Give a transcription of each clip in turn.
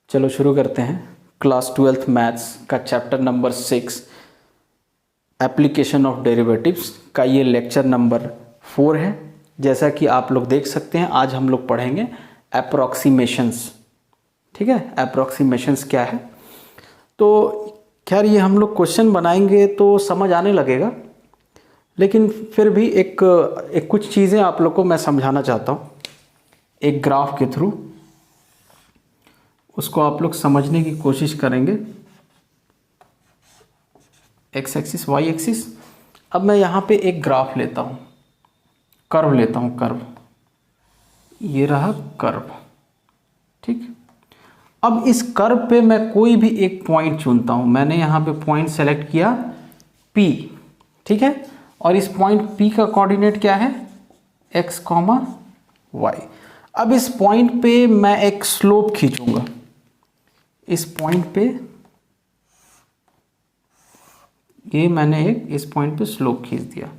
चलो शुरू करते हैं। क्लास 12th मैथ्स का chapter number 6 application of derivatives का ये लेक्चर नंबर 4 है। जैसा कि आप लोग देख सकते हैं, आज हम लोग पढ़ेंगे अप्रॉक्सीमेशंस। ठीक है, अप्रॉक्सीमेशंस क्या है। तो खैर ये हम लोग क्वेश्चन बनाएंगे तो समझ आने लगेगा, लेकिन फिर भी एक कुछ चीज़ें आप लोग को मैं समझाना चाहता हूँ एक ग्राफ के थ्रू। उसको आप लोग समझने की कोशिश करेंगे। X axis y axis. अब मैं यहाँ पे एक ग्राफ लेता हूँ, कर्व लेता हूँ, कर्व। ये रहा कर्व। ठीक, अब इस कर्व पे मैं कोई भी एक पॉइंट चुनता हूँ। मैंने यहाँ पे पॉइंट सेलेक्ट किया P। ठीक है, और इस पॉइंट P का कोऑर्डिनेट क्या है, x, y। अब इस पॉइंट पे मैं एक स्लोप खींचूंगा। इस पॉइंट पे ये मैंने एक इस पॉइंट पे स्लोप खींच दिया।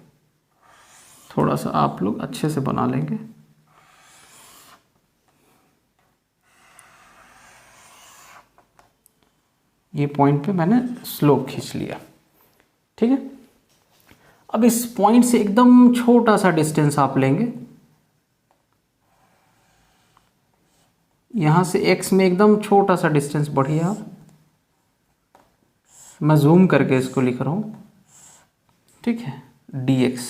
थोड़ा सा आप लोग अच्छे से बना लेंगे। ये पॉइंट पे मैंने स्लोप खींच लिया। ठीक है, अब इस पॉइंट से एकदम छोटा सा डिस्टेंस आप लेंगे। यहां से x में एकदम छोटा सा डिस्टेंस बढ़िए आप। मैं जूम करके इसको लिख रहा हूं। ठीक है, dx।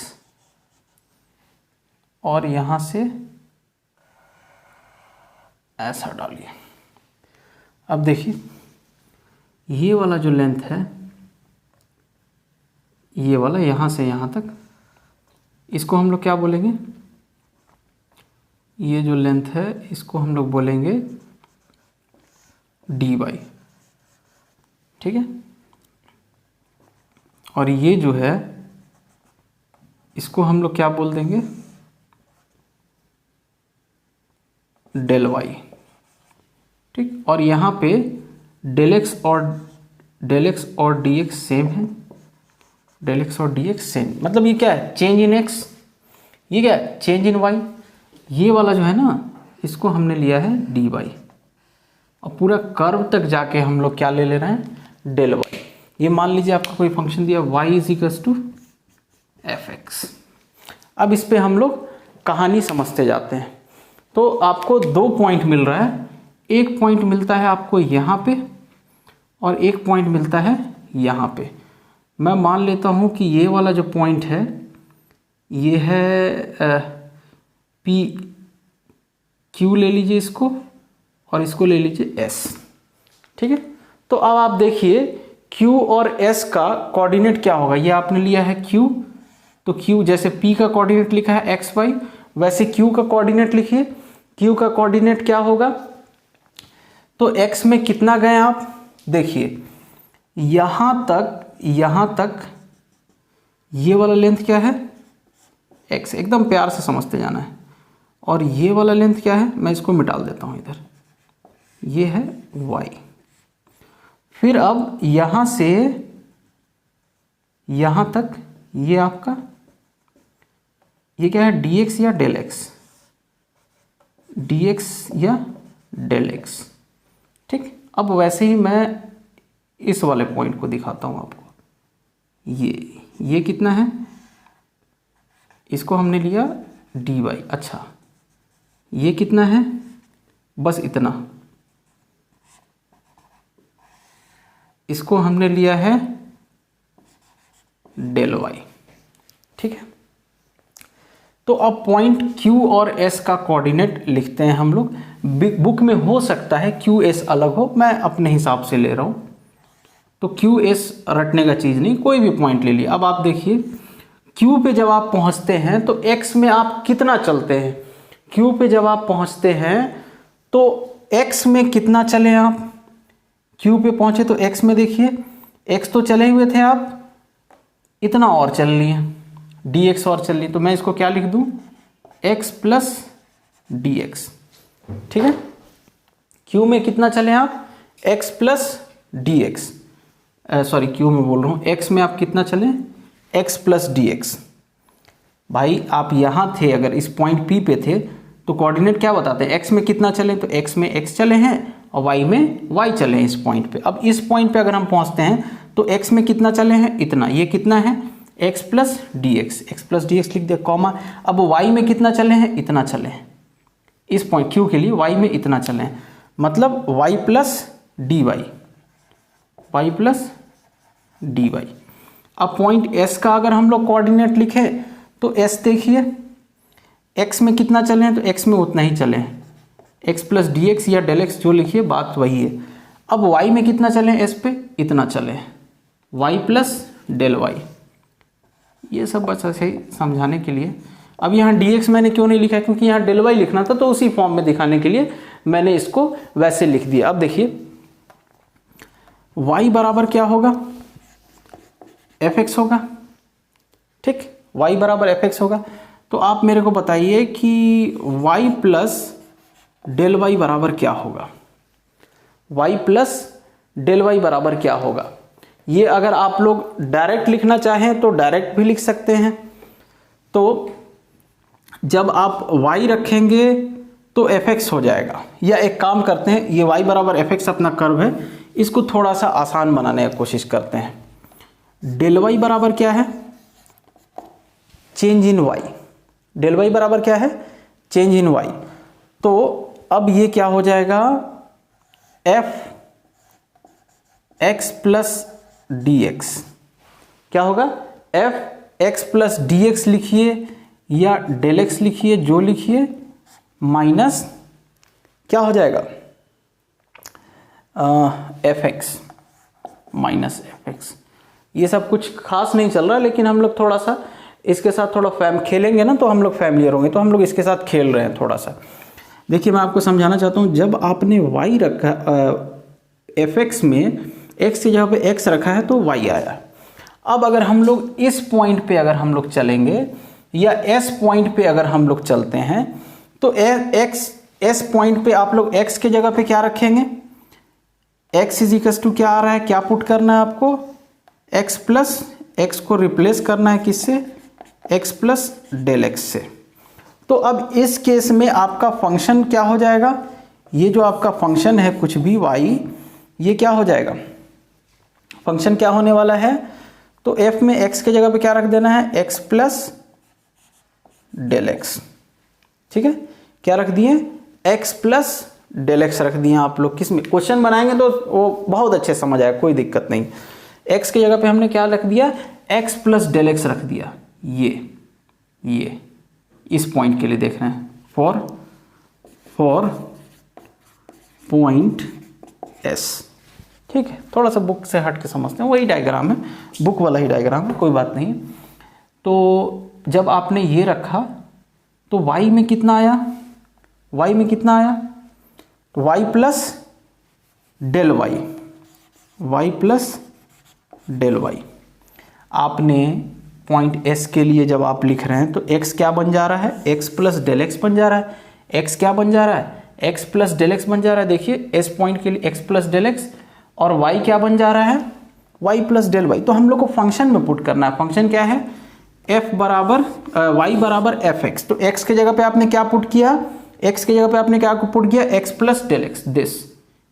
और यहां से ऐसा डालिए। अब देखिए, ये वाला जो लेंथ है, ये वाला यहां से यहां तक, इसको हम लोग क्या बोलेंगे, ये जो लेंथ है इसको हम लोग बोलेंगे dy। ठीक है, और ये जो है इसको हम लोग क्या बोल देंगे, डेल y। ठीक, और यहाँ पे डेल x और dx सेम है। डेल x और dx सेम, मतलब ये क्या है, चेंज इन x। ये क्या है, चेंज इन y। ये वाला जो है ना, इसको हमने लिया है dy। और पूरा कर्व तक जाके हम लोग क्या ले ले रहे हैं, डेल y। ये मान लीजिए आपका कोई फंक्शन दिया y इज टू fx। अब इस पे हम लोग कहानी समझते जाते हैं। तो आपको दो पॉइंट मिल रहा है। एक पॉइंट मिलता है आपको यहाँ पे और एक पॉइंट मिलता है यहाँ पे। मैं मान लेता हूँ कि ये वाला जो पॉइंट है ये है पी क्यू ले लीजिए इसको, और इसको ले लीजिए एस। ठीक है, तो अब आप देखिए क्यू और एस का कोऑर्डिनेट क्या होगा। ये आपने लिया है क्यू, तो क्यू जैसे पी का कोऑर्डिनेट लिखा है एक्स वाई, वैसे क्यू का कोऑर्डिनेट लिखिए। क्यू का कोऑर्डिनेट क्या होगा, तो एक्स में कितना गए आप देखिए, यहां तक ये वाला लेंथ क्या है, एक्स। एकदम प्यार से समझते जाना है। और ये वाला लेंथ क्या है, मैं इसको मिटा देता हूं इधर, ये है y। फिर अब यहां से यहां तक ये आपका ये क्या है, dx या डेल x, dx या डेल x। ठीक, अब वैसे ही मैं इस वाले पॉइंट को दिखाता हूं आपको। ये कितना है, इसको हमने लिया dy। अच्छा, ये कितना है, बस इतना, इसको हमने लिया है डेल y। ठीक है, तो अब पॉइंट q और s का कोऑर्डिनेट लिखते हैं हम लोग। बुक में हो सकता है q s अलग हो, मैं अपने हिसाब से ले रहा हूं। तो q s रटने का चीज नहीं, कोई भी पॉइंट ले लिया। अब आप देखिए q पे जब आप पहुंचते हैं तो x में आप कितना चलते हैं, q पे जब आप पहुंचते हैं तो x में कितना चले आप, q पे पहुंचे तो x में देखिए, x तो चले हुए थे आप, इतना और चल लिए, dx और चल ली। तो मैं इसको क्या लिख दूं, x प्लस dx। ठीक है, q में कितना चले आप, x plus dx। Sorry, q में बोल रहा हूं, x में आप कितना चले, x प्लस dx। भाई आप यहां थे, अगर इस पॉइंट P पे थे तो कोऑर्डिनेट क्या बताते हैं, x में कितना चले, तो x में x चले हैं और y में y चले हैं इस पॉइंट पे। अब इस पॉइंट पे अगर हम पहुंचते हैं तो x में कितना चले हैं, इतना, ये कितना है x प्लस डी एक्स लिख दिया कॉमा। अब y में कितना चले हैं, इतना चले हैं इस पॉइंट q के लिए, y में इतना चले हैं, मतलब y प्लस डी वाई। अब पॉइंट s का अगर हम लोग कोऑर्डिनेट लिखे तो s देखिए x में कितना चले हैं, तो x में उतना ही चले हैं, x प्लस डी एक्स या डेल एक्स जो लिखिए बात वही है। अब y में कितना चले हैं, s पे इतना चले हैं, y प्लस डेल वाई। ये सब बस ऐसे ही समझाने के लिए। अब यहाँ dx मैंने क्यों नहीं लिखा है, क्योंकि यहाँ डेल वाई लिखना था, तो उसी फॉर्म में दिखाने के लिए मैंने इसको वैसे लिख दिया। अब देखिए y बराबर क्या होगा, fx होगा, ठीक, y बराबर fx होगा। तो आप मेरे को बताइए कि y प्लस डेल वाई बराबर क्या होगा, y प्लस डेल वाई बराबर क्या होगा। ये अगर आप लोग डायरेक्ट लिखना चाहें तो डायरेक्ट भी लिख सकते हैं। तो जब आप y रखेंगे तो fx हो जाएगा, या एक काम करते हैं, ये y बराबर fx अपना कर्व है, इसको थोड़ा सा आसान बनाने की कोशिश करते हैं। डेल वाई बराबर क्या है, change in y। Del y बराबर क्या है, चेंज इन y। तो अब ये क्या हो जाएगा, F x plus D x. क्या होगा, f x plus D x लिखिए या डेल एक्स लिखिए, जो लिखिए, माइनस क्या हो जाएगा, F x minus f x. ये सब कुछ खास नहीं चल रहा, लेकिन हम लोग थोड़ा सा इसके साथ थोड़ा खेलेंगे ना, तो हम लोग फैमिलियर होंगे, तो हम लोग इसके साथ खेल रहे हैं थोड़ा सा। देखिए मैं आपको समझाना चाहता हूँ, जब आपने y रखा एफ एक्स में x की जगह पे x रखा है तो y आया। अब अगर हम लोग इस पॉइंट पे अगर हम लोग चलेंगे या s पॉइंट पे अगर हम लोग चलते हैं तो s पॉइंट पे आप लोग x के जगह पे क्या रखेंगे, x इज इक्वल टू क्या आ रहा है, क्या पुट करना है आपको, x प्लस x को रिप्लेस करना है किससे, x प्लस डेल एक्स से। तो अब इस केस में आपका फंक्शन क्या हो जाएगा, ये जो आपका फंक्शन है कुछ भी y, ये क्या हो जाएगा, फंक्शन क्या होने वाला है, तो f में x के जगह पे क्या रख देना है, x प्लस डेल एक्स। ठीक है, क्या रख दिए, x प्लस डेल एक्स रख दिए आप लोग। किस में क्वेश्चन बनाएंगे तो वो बहुत अच्छे समझ आएगा, कोई दिक्कत नहीं। x की जगह पे हमने क्या रख दिया, x प्लस डेल एक्स रख दिया। ये इस पॉइंट के लिए देख रहे हैं, फॉर पॉइंट s। ठीक है, थोड़ा सा बुक से हट के समझते हैं, वही डायग्राम है, बुक वाला ही डायग्राम है, कोई बात नहीं। तो जब आपने ये रखा तो y में कितना आया, y में कितना आया, तो y plus del y, y plus del y. आपने पॉइंट s के लिए जब आप लिख रहे हैं तो x क्या बन जा रहा है, x प्लस डेल एक्स बन जा रहा है। x क्या बन जा रहा है, x प्लस डेल एक्स बन जा रहा है। देखिए s पॉइंट के लिए x प्लस डेल एक्स, और y क्या बन जा रहा है, y प्लस डेल वाई। तो हम लोग को फंक्शन में पुट करना है। फंक्शन क्या है, f बराबर y बराबर एफ एक्स। तो x के जगह पे आपने क्या पुट किया, x के जगह पे आपने क्या पुट किया, x plus del x, this,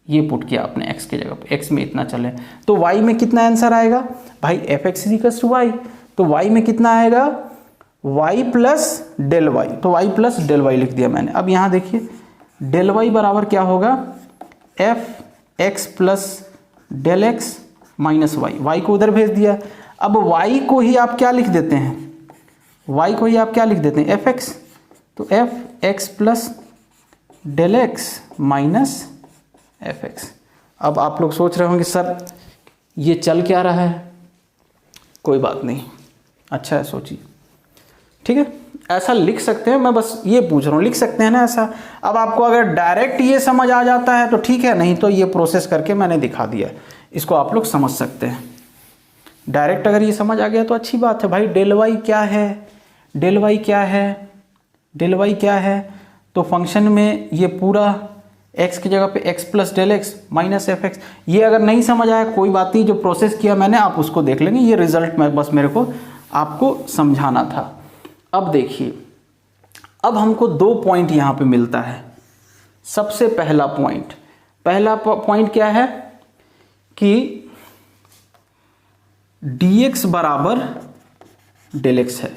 ये पुट किया आपने x के जगह पे, x में इतना चले। तो y में कितना आंसर आएगा भाई, f x is equal to y. तो y में कितना आएगा, y प्लस डेल वाई। तो y प्लस डेल वाई लिख दिया मैंने। अब यहाँ देखिए डेल वाई बराबर क्या होगा, f x plus del x minus y. Y को उधर भेज दिया। अब y को ही आप क्या लिख देते हैं, y को ही आप क्या लिख देते हैं, एफ एक्स। तो f x plus del x minus f x. अब आप लोग सोच रहे होंगे सर ये चल क्या रहा है, कोई बात नहीं, अच्छा है, सोचिए। ठीक है, ऐसा लिख सकते हैं, मैं बस ये पूछ रहा हूँ, लिख सकते हैं ना ऐसा। अब आपको अगर डायरेक्ट ये समझ आ जाता है तो ठीक है, नहीं तो ये प्रोसेस करके मैंने दिखा दिया, इसको आप लोग समझ सकते हैं। डायरेक्ट अगर ये समझ आ गया तो अच्छी बात है भाई। डेल वाई क्या है, डेल वाई क्या है, डेल वाई क्या है, तो फंक्शन में ये पूरा x की जगह पे x plus del x minus f x. ये अगर नहीं समझ आया कोई बात नहीं, जो प्रोसेस किया मैंने आप उसको देख लेंगे। ये रिजल्ट में बस मेरे को आपको समझाना था। अब देखिए, अब हमको 2 पॉइंट यहाँ पे मिलता है। सबसे पहला पहला पॉइंट क्या है कि dx बराबर डेल एक्स है,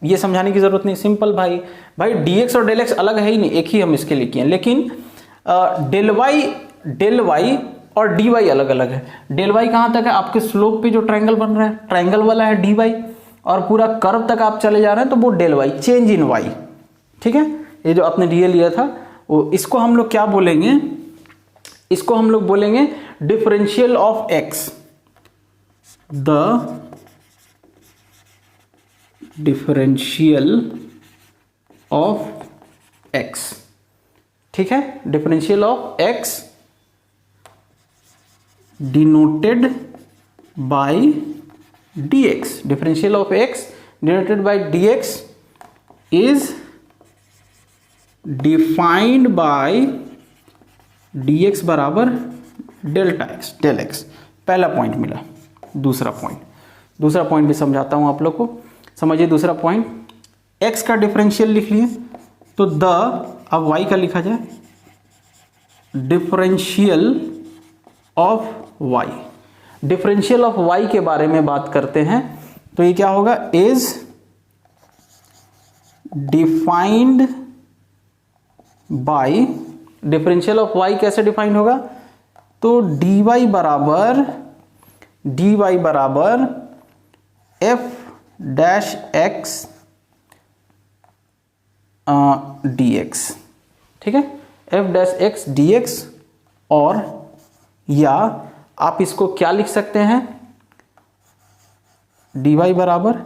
ये समझाने की जरूरत नहीं, सिंपल भाई dx और डेल एक्स अलग है ही नहीं, एक ही हम इसके लिए किए, लेकिन डेल वाई और dy अलग अलग है। डेल वाई कहाँ तक है, आपके स्लोप पे जो ट्रायंगल बन रहा है ट्रायंगल वाला है dy, और पूरा कर्व तक आप चले जा रहे हैं तो वो del y, change in y, ठीक है। ये जो आपने डी लिया था वो, इसको हम लोग क्या बोलेंगे, इसको हम लोग बोलेंगे differential of x, the differential of x, ठीक है। Differential of x denoted by dx, differential of x denoted by dx is defined by dx बराबर डेल्टा x, डेल x। पहला पॉइंट मिला। दूसरा पॉइंट भी समझाता हूं आप लोग को, समझिए। दूसरा पॉइंट, x का डिफरेंशियल लिख लिए तो अब y का लिखा जाए differential of y। Differential of y के बारे में बात करते हैं तो ये क्या होगा, is defined by, differential of y कैसे डिफाइंड होगा, तो dy बराबर f डैश x dx, ठीक है, f डैश x dx। और या आप इसको क्या लिख सकते हैं, dy बराबर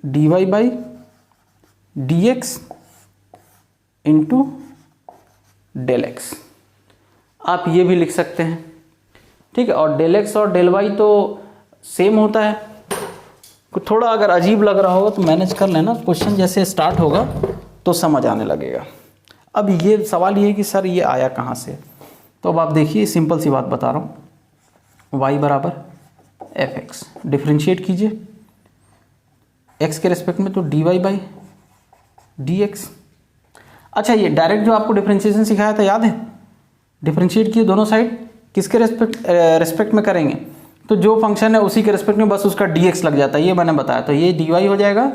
dy by dx into del x, आप ये भी लिख सकते हैं, ठीक है। और डेल एक्स और डेल वाई तो सेम होता है। थोड़ा अगर अजीब लग रहा होगा तो मैनेज कर लेना, क्वेश्चन जैसे स्टार्ट होगा तो समझ आने लगेगा। अब ये सवाल ये है कि सर ये आया कहाँ से, तो अब आप देखिए, सिंपल सी बात बता रहा हूँ, y बराबर एफ एक्स, डिफ्रेंशिएट कीजिए x के रेस्पेक्ट में, तो dy बाई डी एक्स। अच्छा, ये डायरेक्ट जो आपको डिफ्रेंशिएशन सिखाया था याद है, डिफ्रेंशिएट किए दोनों साइड, किसके रेस्पेक्ट में करेंगे, तो जो फंक्शन है उसी के रेस्पेक्ट में बस उसका dx लग जाता है, ये मैंने बताया। तो ये dy हो जाएगा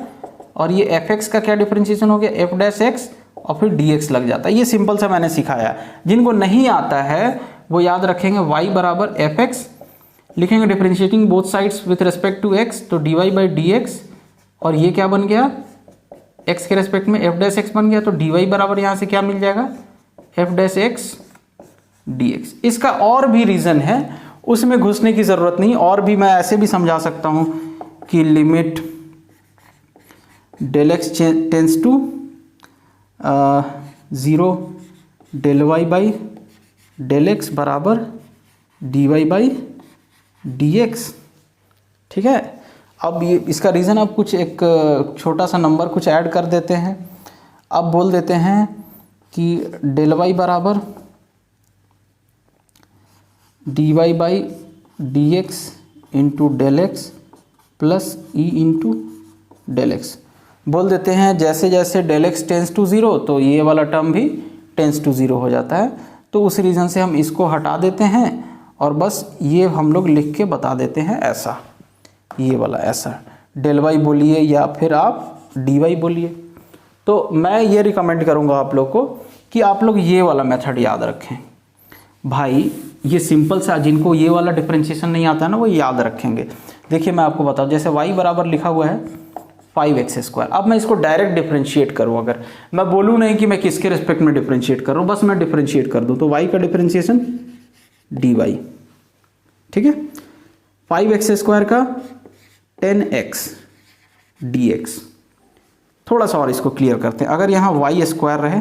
और ये fx का क्या डिफ्रेंशिएशन हो गया, f डैश x और फिर dx लग जाता है। ये सिंपल सा मैंने सिखाया, जिनको नहीं आता है वो याद रखेंगे y बराबर fx, लिखेंगे differentiating both sides with respect to x, तो dy बाई dx, और ये क्या बन गया, x के रेस्पेक्ट में f डैश x बन गया, तो dy बराबर यहाँ से क्या मिल जाएगा, f डैश x dx। इसका और भी रीज़न है, उसमें घुसने की ज़रूरत नहीं, और भी मैं ऐसे भी समझा सकता हूँ कि limit del x tends to 0 del y by del x बराबर d y by d x, ठीक है। अब ये इसका रीज़न, अब कुछ एक छोटा सा नंबर कुछ ऐड कर देते हैं। अब बोल देते हैं कि डेल वाई बराबर d y by d x into del x plus e into del x बोल देते हैं। जैसे जैसे डेल एक्स टेंस टू 0 तो ये वाला टर्म भी टेंस टू 0 हो जाता है, तो उस रीज़न से हम इसको हटा देते हैं और बस ये हम लोग लिख के बता देते हैं ऐसा, ये वाला ऐसा डेल वाई बोलिए या फिर आप डी वाई बोलिए। तो मैं ये रिकमेंड करूँगा आप लोग को कि आप लोग ये वाला मेथड याद रखें भाई, ये सिंपल सा, जिनको ये वाला डिफरेंशिएशन नहीं आता है ना वो याद रखेंगे। देखिए मैं आपको बताऊँ, जैसे y बराबर लिखा हुआ है 5x²। अब मैं इसको डायरेक्ट डिफरेंशिएट करूँ, अगर मैं बोलूँ नहीं कि मैं किसके रिस्पेक्ट में डिफरेंशिएट कर रहा हूँ, बस मैं डिफरेंशिएट कर दूँ, तो y का डिफरेंशिएशन dy, ठीक है, 5x² का 10x dx। थोड़ा सा और इसको क्लियर करते हैं, अगर यहाँ y² रहे,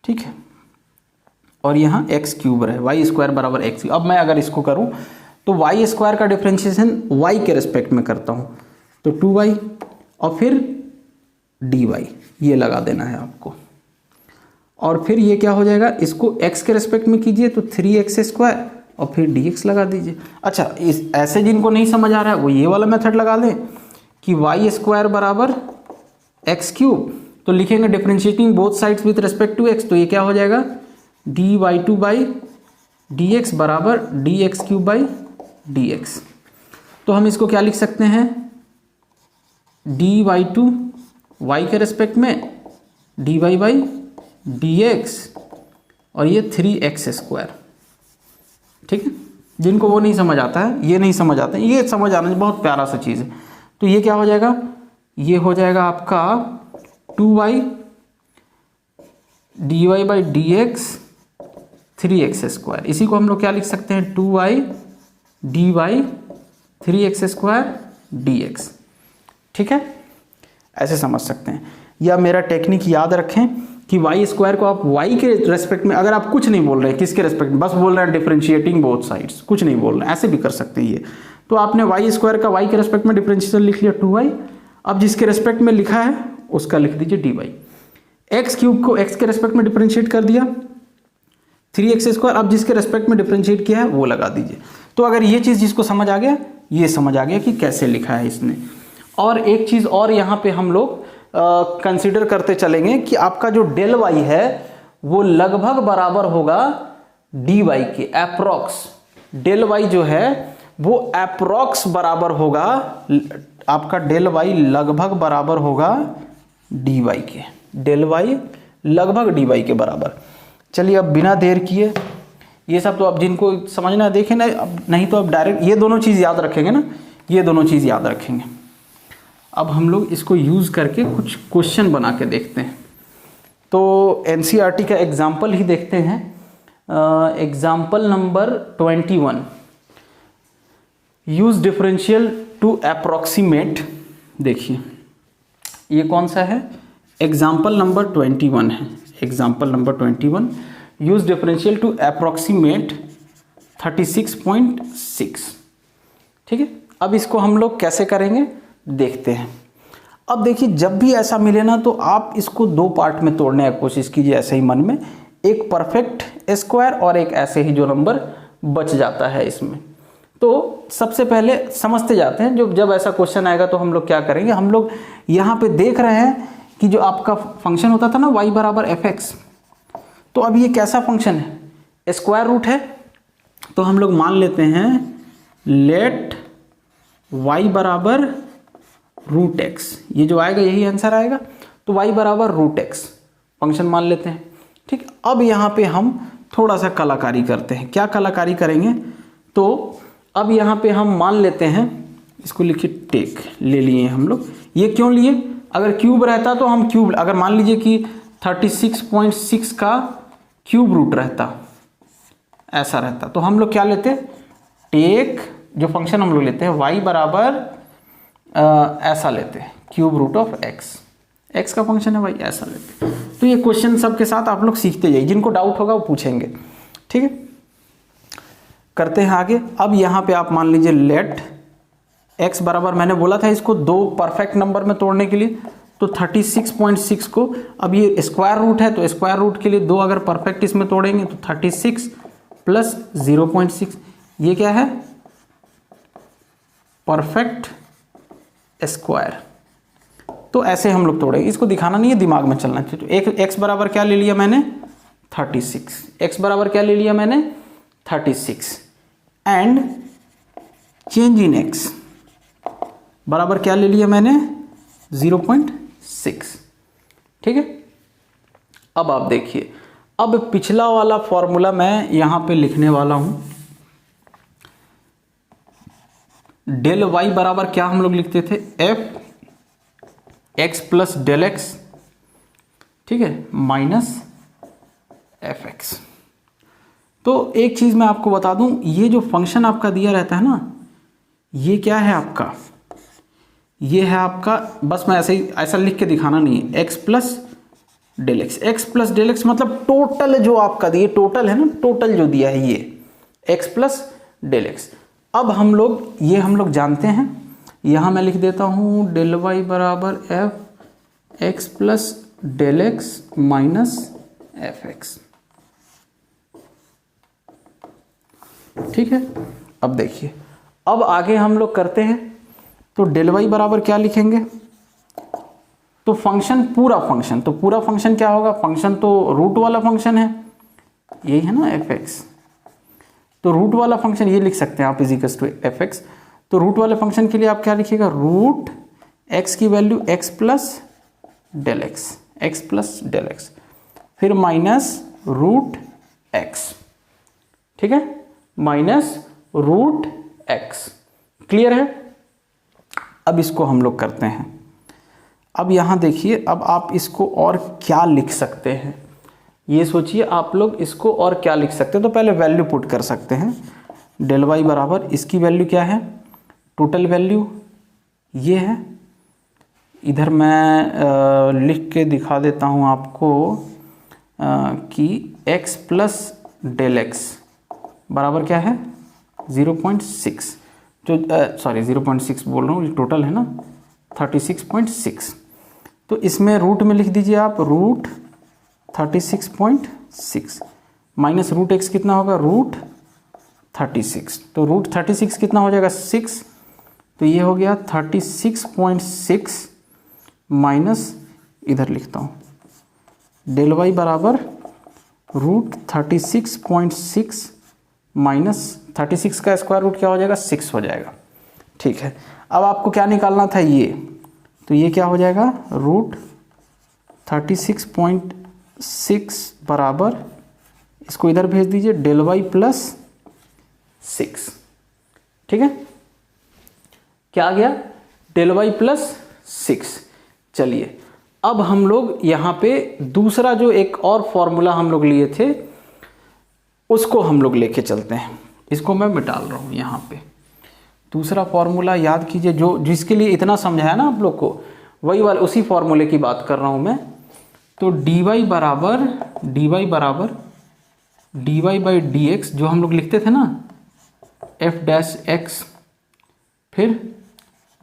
ठीक है, और यहाँ x³ रहे, y² बराबर x। अब मैं अगर इसको करूँ तो y² का डिफरेंशिएशन y के रेस्पेक्ट में करता हूँ, तो 2y और फिर dy, ये लगा देना है आपको। और फिर ये क्या हो जाएगा, इसको x के रेस्पेक्ट में कीजिए तो 3x² और फिर dx लगा दीजिए। अच्छा, इस ऐसे जिनको नहीं समझ आ रहा है वो ये वाला मेथड लगा लें कि y² बराबर x³, तो लिखेंगे differentiating both sides with respect to x, तो ये क्या हो जाएगा dy/2/dx बराबर dx3/dx। तो हम इसको क्या लिख सकते हैं, dy/2 y के रेस्पेक्ट में dy/dx और ये 3x²। ठीक है, जिनको वो नहीं समझ आता है, ये नहीं समझ आता है, ये समझ आना बहुत प्यारा सा चीज़ है। तो ये क्या हो जाएगा, ये हो जाएगा आपका 2y dy/dx 3x²। इसी को हम लोग क्या लिख सकते हैं, 2y dy 3x²dx। ठीक है, ऐसे समझ सकते हैं। या मेरा टेक्निक याद रखें कि y² को आप y के रेस्पेक्ट में, अगर आप कुछ नहीं बोल रहे हैं किसके रेस्पेक्ट में, बस बोल रहे हैं डिफरेंशिएटिंग बोथ साइड्स, कुछ नहीं बोल रहे हैं, ऐसे भी कर सकते हैं ये। तो आपने y² का y के रेस्पेक्ट में डिफरेंशिएशन लिख लिया 2y। अब जिसके रेस्पेक्ट में लिखा है उसका लिख दीजिए dy। x³ को x के रेस्पेक्ट में डिफरेंशिएट कर दिया 3x²। अब जिसके रेस्पेक्ट में डिफरेंशिएट किया है वो लगा दीजिए। तो अगर ये चीज़ जिसको समझ आ गया, ये समझ आ गया कि कैसे लिखा है इसने। और एक चीज़ और यहाँ पे हम लोग कंसीडर करते चलेंगे कि आपका जो डेल वाई है वो लगभग बराबर होगा dy के, अप्रॉक्स। डेल वाई जो है वो अप्रॉक्स बराबर होगा, आपका डेल वाई लगभग बराबर होगा dy के, डेल वाई लगभग dy के बराबर। चलिए अब बिना देर किए, ये सब तो अब जिनको समझना देखें ना, अब नहीं तो अब डायरेक्ट ये दोनों चीज़ याद रखेंगे ना, ये दोनों चीज़ याद रखेंगे। अब हम लोग इसको यूज़ करके कुछ क्वेश्चन बना के देखते हैं। तो एनसीईआरटी का एग्जाम्पल ही देखते हैं। Example number 21, use differential to approximate. देखिए ये कौन सा है, एग्जाम्पल नंबर 21 है। Example number 21, use differential to approximate 36.6। ठीक है, अब इसको हम लोग कैसे करेंगे देखते हैं। अब देखिए जब भी ऐसा मिले ना तो आप इसको दो पार्ट में तोड़ने की कोशिश कीजिए ऐसे ही मन में, एक परफेक्ट स्क्वायर और एक ऐसे ही जो नंबर बच जाता है इसमें। तो सबसे पहले समझते जाते हैं, जो जब ऐसा क्वेश्चन आएगा तो हम लोग क्या करेंगे, हम लोग यहाँ पे देख रहे हैं कि जो आपका फंक्शन होता था ना y बराबर fx, तो अब ये कैसा फंक्शन है, स्क्वायर रूट है। तो हम लोग मान लेते हैं लेट y बराबर रूट x, ये जो आएगा यही आंसर आएगा। तो y बराबर रूट x फंक्शन मान लेते हैं। ठीक, अब यहाँ पे हम थोड़ा सा कलाकारी करते हैं। क्या कलाकारी करेंगे, तो अब यहाँ पे हम मान लेते हैं, इसको लिखिए टेक, ले लिए हम लोग। ये क्यों लिए, अगर क्यूब रहता तो हम क्यूब, अगर मान लीजिए कि 36.6 का क्यूब रूट रहता, ऐसा रहता, तो हम लोग क्या लेते, टेक जो फंक्शन हम लोग लेते हैं y बराबर ऐसा लेते हैं क्यूब रूट ऑफ x का फंक्शन है भाई, ऐसा लेते हैं। तो ये क्वेश्चन सब के साथ आप लोग सीखते जाइए, जिनको डाउट होगा वो पूछेंगे। ठीक है, करते हैं आगे। अब यहाँ पे आप मान लीजिए लेट x बराबर, मैंने बोला था इसको दो परफेक्ट नंबर में तोड़ने के लिए, तो 36.6 को, अब ये स्क्वायर रूट है तो स्क्वायर रूट के लिए दो अगर परफेक्ट इसमें तोड़ेंगे तो 36 प्लस 0.6, ये क्या है, परफेक्ट स्क्वायर। तो ऐसे हम लोग तोड़ेंगे, इसको दिखाना नहीं है, दिमाग में चलना चाहिए। तो एक x बराबर क्या ले लिया मैंने 36, x बराबर क्या ले लिया मैंने 36, एंड चेंज इन x बराबर क्या ले लिया मैंने 0.6। ठीक है, अब आप देखिए, अब पिछला वाला फॉर्मूला मैं यहां पे लिखने वाला हूं। डेल y बराबर क्या हम लोग लिखते थे, f x plus del x, ठीक है, माइनस एफ एक्स। तो एक चीज मैं आपको बता दूं, ये जो फंक्शन आपका दिया रहता है ना, ये क्या है आपका, ये है आपका, बस मैं ऐसे ही ऐसा लिख के दिखाना नहीं है, x plus del x. X plus del x मतलब टोटल जो आपका दिए, टोटल है ना, टोटल जो दिया है ये एक्स प्लस डेल एक्स। अब हम लोग जानते हैं, यहां मैं लिख देता हूं डेल वाई बराबर f x plus del x minus f x. ठीक है, अब देखिए, अब आगे हम लोग करते हैं। तो डेल वाई बराबर क्या लिखेंगे, तो फंक्शन, पूरा फंक्शन, तो पूरा फंक्शन क्या होगा, फंक्शन तो रूट वाला फंक्शन है, यही है ना एफ एक्स। तो रूट वाला फंक्शन ये लिख सकते हैं आप is equal to f x. तो रूट वाले फंक्शन के लिए आप क्या लिखिएगा, रूट एक्स की value x plus del x, x plus del x, फिर माइनस रूट एक्स, ठीक है, माइनस रूट एक्स। क्लियर है। अब इसको हम लोग करते हैं। अब यहाँ देखिए, अब आप इसको और क्या लिख सकते हैं, ये सोचिए आप लोग इसको और क्या लिख सकते हैं। तो पहले वैल्यू पुट कर सकते हैं। डेल वाई बराबर इसकी वैल्यू क्या है, टोटल वैल्यू ये है। इधर मैं लिख के दिखा देता हूँ आपको कि x प्लस डेल एक्स बराबर क्या है 0.6, जो सॉरी 0.6 बोल रहा हूँ, ये टोटल है ना 36.6। तो इसमें रूट में लिख दीजिए आप रूट 36.6 माइनस रूट एक्स कितना होगा रूट 36। तो रूट 36 कितना हो जाएगा 6, तो ये हो गया 36.6 माइनस, इधर लिखता हूँ डेल वाई बराबर रूट 36.6 माइनस 36 का स्क्वायर रूट क्या हो जाएगा 6 हो जाएगा। ठीक है, अब आपको क्या निकालना था ये, तो ये क्या हो जाएगा रूट 36.6 बराबर, इसको इधर भेज दीजिए डेल वाई प्लस 6। ठीक है, क्या आ गया डेल वाई प्लस 6। चलिए अब हम लोग यहाँ पे दूसरा जो एक और फॉर्मूला हम लोग लिए थे उसको हम लोग लेके चलते हैं। इसको मैं मिटाल रहा हूँ यहाँ पे। दूसरा फॉर्मूला याद कीजिए, जो जिसके लिए इतना समझाया ना आप लोग को, वही वाले उसी फॉर्मूले की बात कर रहा हूँ मैं। तो dy बराबर dy बाई डी एक्स, जो हम लोग लिखते थे ना f डैश एक्स फिर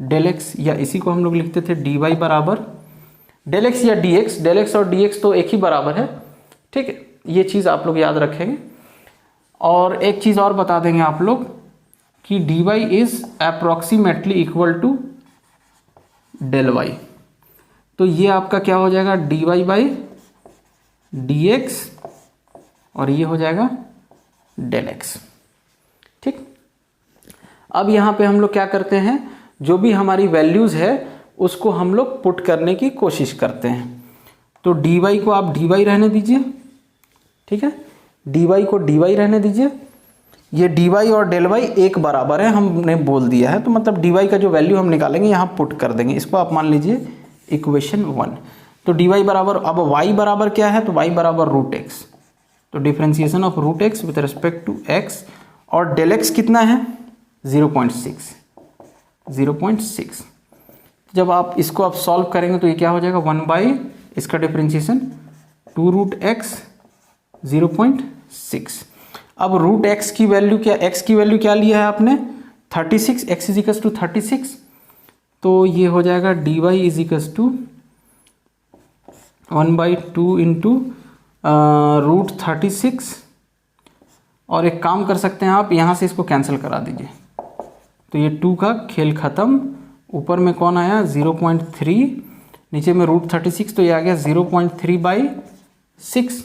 डेल एक्स, या इसी को हम लोग लिखते थे dy बराबर डेल एक्स या डी एक्स। डेल एक्स और डी एक्स तो एक ही बराबर है। ठीक है, ये चीज़ आप लोग याद रखेंगे। और एक चीज़ और बता देंगे आप लोग कि dy is approximately equal to del y. तो ये आपका क्या हो जाएगा dy बाई डी एक्स और ये हो जाएगा डेल एक्स। ठीक, अब यहाँ पे हम लोग क्या करते हैं, जो भी हमारी वैल्यूज़ है उसको हम लोग पुट करने की कोशिश करते हैं। तो dy को आप dy रहने दीजिए, ठीक है, dy को dy रहने दीजिए। ये dy और डेल वाई एक बराबर है, हमने बोल दिया है, तो मतलब dy का जो वैल्यू हम निकालेंगे यहाँ पुट कर देंगे। इसको आप मान लीजिए इक्वेशन 1। तो dy बराबर, अब y बराबर क्या है, तो y बराबर रूट एक्स। तो differentiation of root x with respect to x, और डेल एक्स कितना है 0.6। जब आप इसको आप सॉल्व करेंगे तो ये क्या हो जाएगा 1 बाई इसका डिफ्रेंसिएशन 2 रूट एक्स 0.6। अब रूट एक्स की वैल्यू क्या, एक्स की वैल्यू क्या लिया है आपने 36, एक्स इज इक्वल टू 36। तो ये हो जाएगा d y is equal to 1/2 into root 36। और एक काम कर सकते हैं आप, यहाँ से इसको कैंसिल करा दीजिए। तो ये 2 का खेल ख़त्म। ऊपर में कौन आया 0.3, नीचे में रूट 36, तो ये आ गया 0.3/6।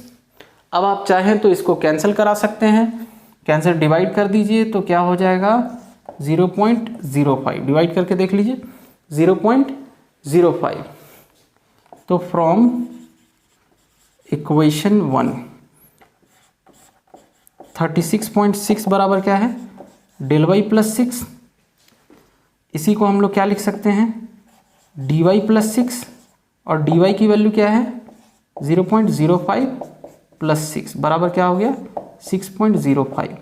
अब आप चाहें तो इसको कैंसिल करा सकते हैं, कैंसिल डिवाइड कर दीजिए तो क्या हो जाएगा 0.05। डिवाइड करके देख लीजिए 0.05। तो फ्रॉम इक्वेशन 1 36.6 बराबर क्या है डेल वाई प्लस 6। इसी को हम लोग क्या लिख सकते हैं डी वाई प्लस 6, और डी वाई की वैल्यू क्या है 0.05 प्लस 6 बराबर क्या हो गया 6.05।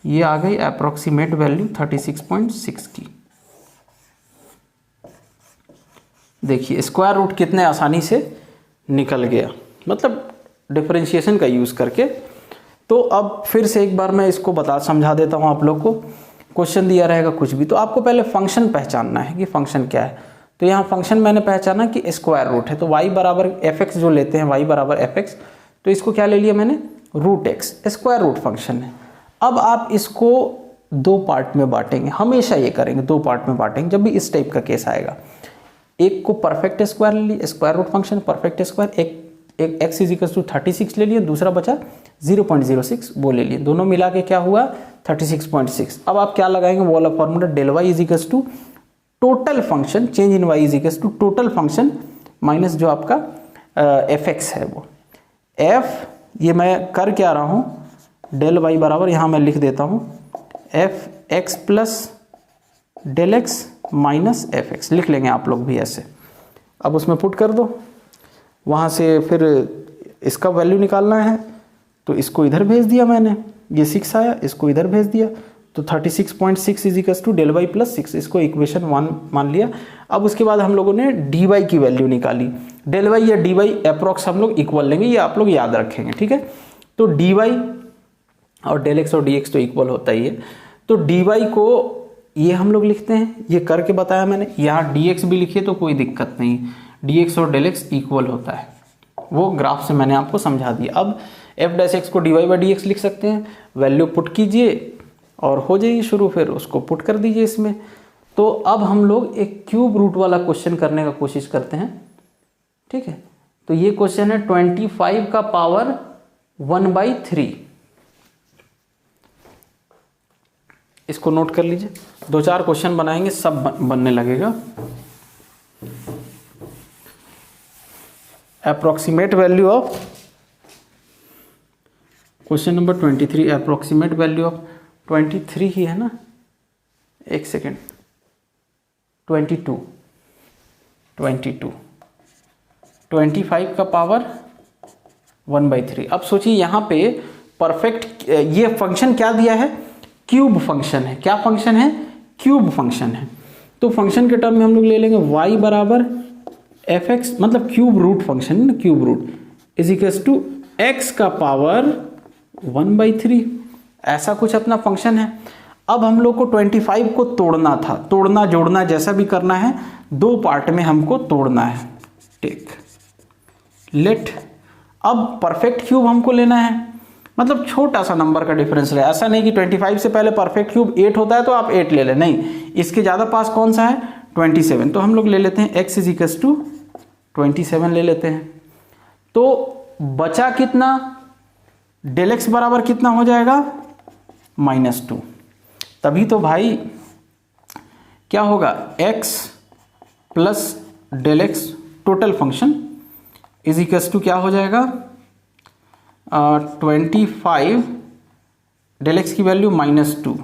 ये आ गई अप्रॉक्सीमेट वैल्यू 36.6 की। देखिए स्क्वायर रूट कितने आसानी से निकल गया, मतलब डिफरेंशिएशन का यूज़ करके। तो अब फिर से एक बार मैं इसको समझा देता हूँ आप लोग को। क्वेश्चन दिया रहेगा कुछ भी, तो आपको पहले फंक्शन पहचानना है कि फंक्शन क्या है। तो यहाँ फंक्शन मैंने पहचाना कि स्क्वायर रूट है, तो y बराबर एफ एक्स जो लेते हैं y बराबर एफ एक्स, तो इसको क्या ले लिया मैंने root x, square root function है। अब आप इसको 2 पार्ट में बांटेंगे, हमेशा ये करेंगे 2 पार्ट में बांटेंगे जब भी इस टाइप का केस आएगा। एक को परफेक्ट स्क्वायर ले लिए, square root function perfect square, एक एक x इज इक्वल टू 36 ले लिए, दूसरा बचा 0.06 वो ले लिए, दोनों मिला के क्या हुआ 36.6। अब आप क्या लगाएंगे, वो वाला formula del y is equal to total function change in y is equal to total function minus जो आपका एफ एक्स है वो एफ, ये मैं कर क्या रहा हूँ, डेल वाई बराबर यहाँ मैं लिख देता हूँ f x plus del x minus f x, लिख लेंगे आप लोग भी ऐसे। अब उसमें पुट कर दो, वहाँ से फिर इसका वैल्यू निकालना है, तो इसको इधर भेज दिया मैंने, ये 6 आया, इसको इधर भेज दिया, तो 36.6 is equal to del y plus 6, इसको इक्वेशन 1 मान लिया। अब उसके बाद हम लोगों ने डी वाई की वैल्यू निकाली, डेल वाई या डी वाई अप्रॉक्स हम लोग इक्वल लेंगे, ये आप लोग याद रखेंगे, ठीक है। तो डी वाई और डेल एक्स और डी एक्स तो इक्वल होता ही है, तो डी वाई को ये हम लोग लिखते हैं, ये करके बताया मैंने, यहाँ डी एक्स भी लिखिए तो कोई दिक्कत नहीं, डी एक्स और डेल एक्स इक्वल होता है, वो ग्राफ से मैंने आपको समझा दिया। अब एफ डैश एक्स को d y by d x लिख सकते हैं, वैल्यू पुट कीजिए और हो जाइए शुरू, फिर उसको पुट कर दीजिए इसमें। तो अब हम लोग एक क्यूब रूट वाला क्वेश्चन करने का कोशिश करते हैं, ठीक है। तो ये क्वेश्चन है 25 का पावर 1/3, इसको नोट कर लीजिए, 2-4 क्वेश्चन बनाएंगे, सब बनने लगेगा। Approximate value of question number 23, approximate value of 23 ही है ना, एक सेकेंड, 22 25 का पावर 1/3। अब सोचिए यहाँ पे परफेक्ट, ये फंक्शन क्या दिया है, क्यूब फंक्शन है, क्या फंक्शन है, क्यूब फंक्शन है। तो फंक्शन के टर्म में हम लोग ले लेंगे y बराबर एफ एक्स, मतलब क्यूब रूट फंक्शन है ना, cube root is equal to x का पावर 1/3, ऐसा कुछ अपना फंक्शन है। अब हम लोग को 25 को तोड़ना था, तोड़ना जोड़ना जैसा भी करना है, 2 पार्ट में हमको तोड़ना है, टेक लेट। अब परफेक्ट क्यूब हमको लेना है, मतलब छोटा सा नंबर का डिफरेंस है, ऐसा नहीं कि 25 से पहले परफेक्ट क्यूब 8 होता है तो आप 8 ले लें, नहीं, इसके ज़्यादा पास कौन सा है 27, तो हम लोग ले लेते हैं x इज इक्वल टू 27 ले लेते हैं। तो बचा कितना, डेल एक्स बराबर कितना हो जाएगा -2, तभी तो भाई क्या होगा x plus del x total function is equal to क्या हो जाएगा 25 डेल एक्स की value -2,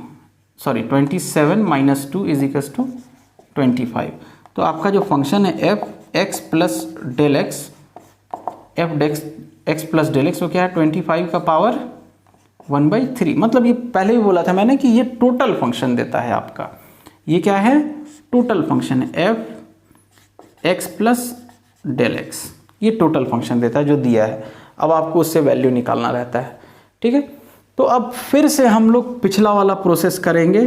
sorry 27 -2 is equal to 25। तो आपका जो फंक्शन है f x plus del x, f x plus del x वो क्या है 25 का पावर 1/3, मतलब ये पहले भी बोला था मैंने कि ये टोटल फंक्शन देता है आपका, ये क्या है टोटल फंक्शन है, f x plus del x, ये टोटल फंक्शन देता है जो दिया है। अब आपको उससे वैल्यू निकालना रहता है, ठीक है। तो अब फिर से हम लोग पिछला वाला प्रोसेस करेंगे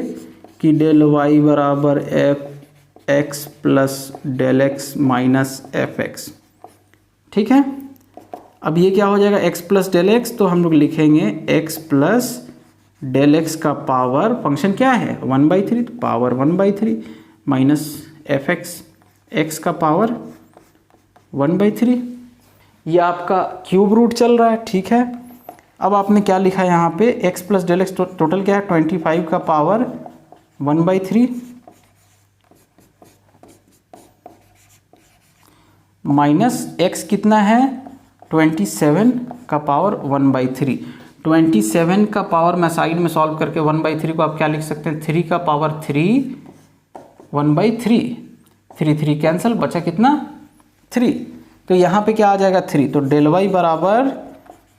कि डेल वाई बराबर f x plus del x minus f x, ठीक है। अब ये क्या हो जाएगा x प्लस डेल एक्स, तो हम लोग लिखेंगे x प्लस डेल एक्स का पावर फंक्शन क्या है 1/3, तो power 1/3 minus f x, x का पावर 1/3, ये आपका क्यूब रूट चल रहा है, ठीक है। अब आपने क्या लिखा है यहाँ पे x plus del x total क्या है 25 का पावर 1/3 माइनस x कितना है 27 का पावर 1/3। 27 का पावर मैं साइड में सॉल्व करके 1/3 को आप क्या लिख सकते हैं 3 का पावर 3 1/3, 3 कैंसिल, बचा कितना 3, तो यहाँ पे क्या आ जाएगा 3, तो डेल वाई बराबर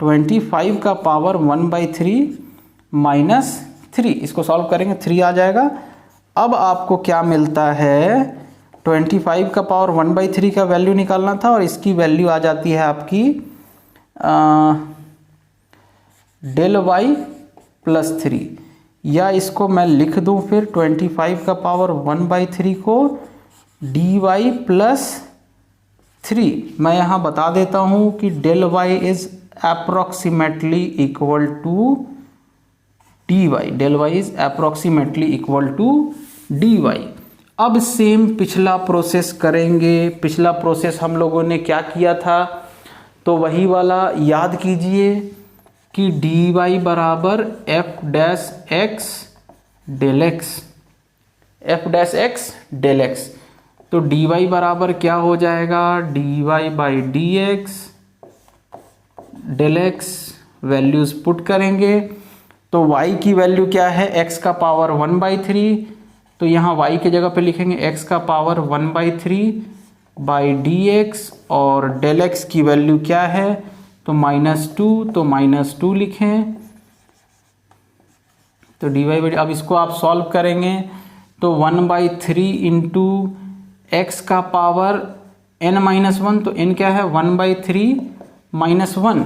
25 का पावर 1/3 माइनस 3, इसको सॉल्व करेंगे 3 आ जाएगा। अब आपको क्या मिलता है 25 का पावर 1/3 का वैल्यू निकालना था और इसकी वैल्यू आ जाती है आपकी डेल वाई प्लस 3, या इसको मैं लिख दूं फिर 25 का पावर 1/3 को डी वाई प्लस 3। मैं यहाँ बता देता हूँ कि del y is approximately equal to d y, del y is approximately equal to d y. अब सेम पिछला प्रोसेस करेंगे, पिछला प्रोसेस हम लोगों ने क्या किया था, तो वही वाला याद कीजिए कि डी वाई बराबर f dash x del x, f dash x del x. तो डी वाई बराबर क्या हो जाएगा, d y by d x del x, values put करेंगे तो y की वैल्यू क्या है, x का पावर 1/3, तो यहाँ y की जगह पे लिखेंगे x का पावर 1/3 बाई डी एक्स, और डेल x की वैल्यू क्या है तो -2, तो -2 लिखें। तो डी वाई बाई, अब इसको आप सॉल्व करेंगे तो 1/3 इंटू एक्स का पावर n-1, तो n क्या है 1/3 -1,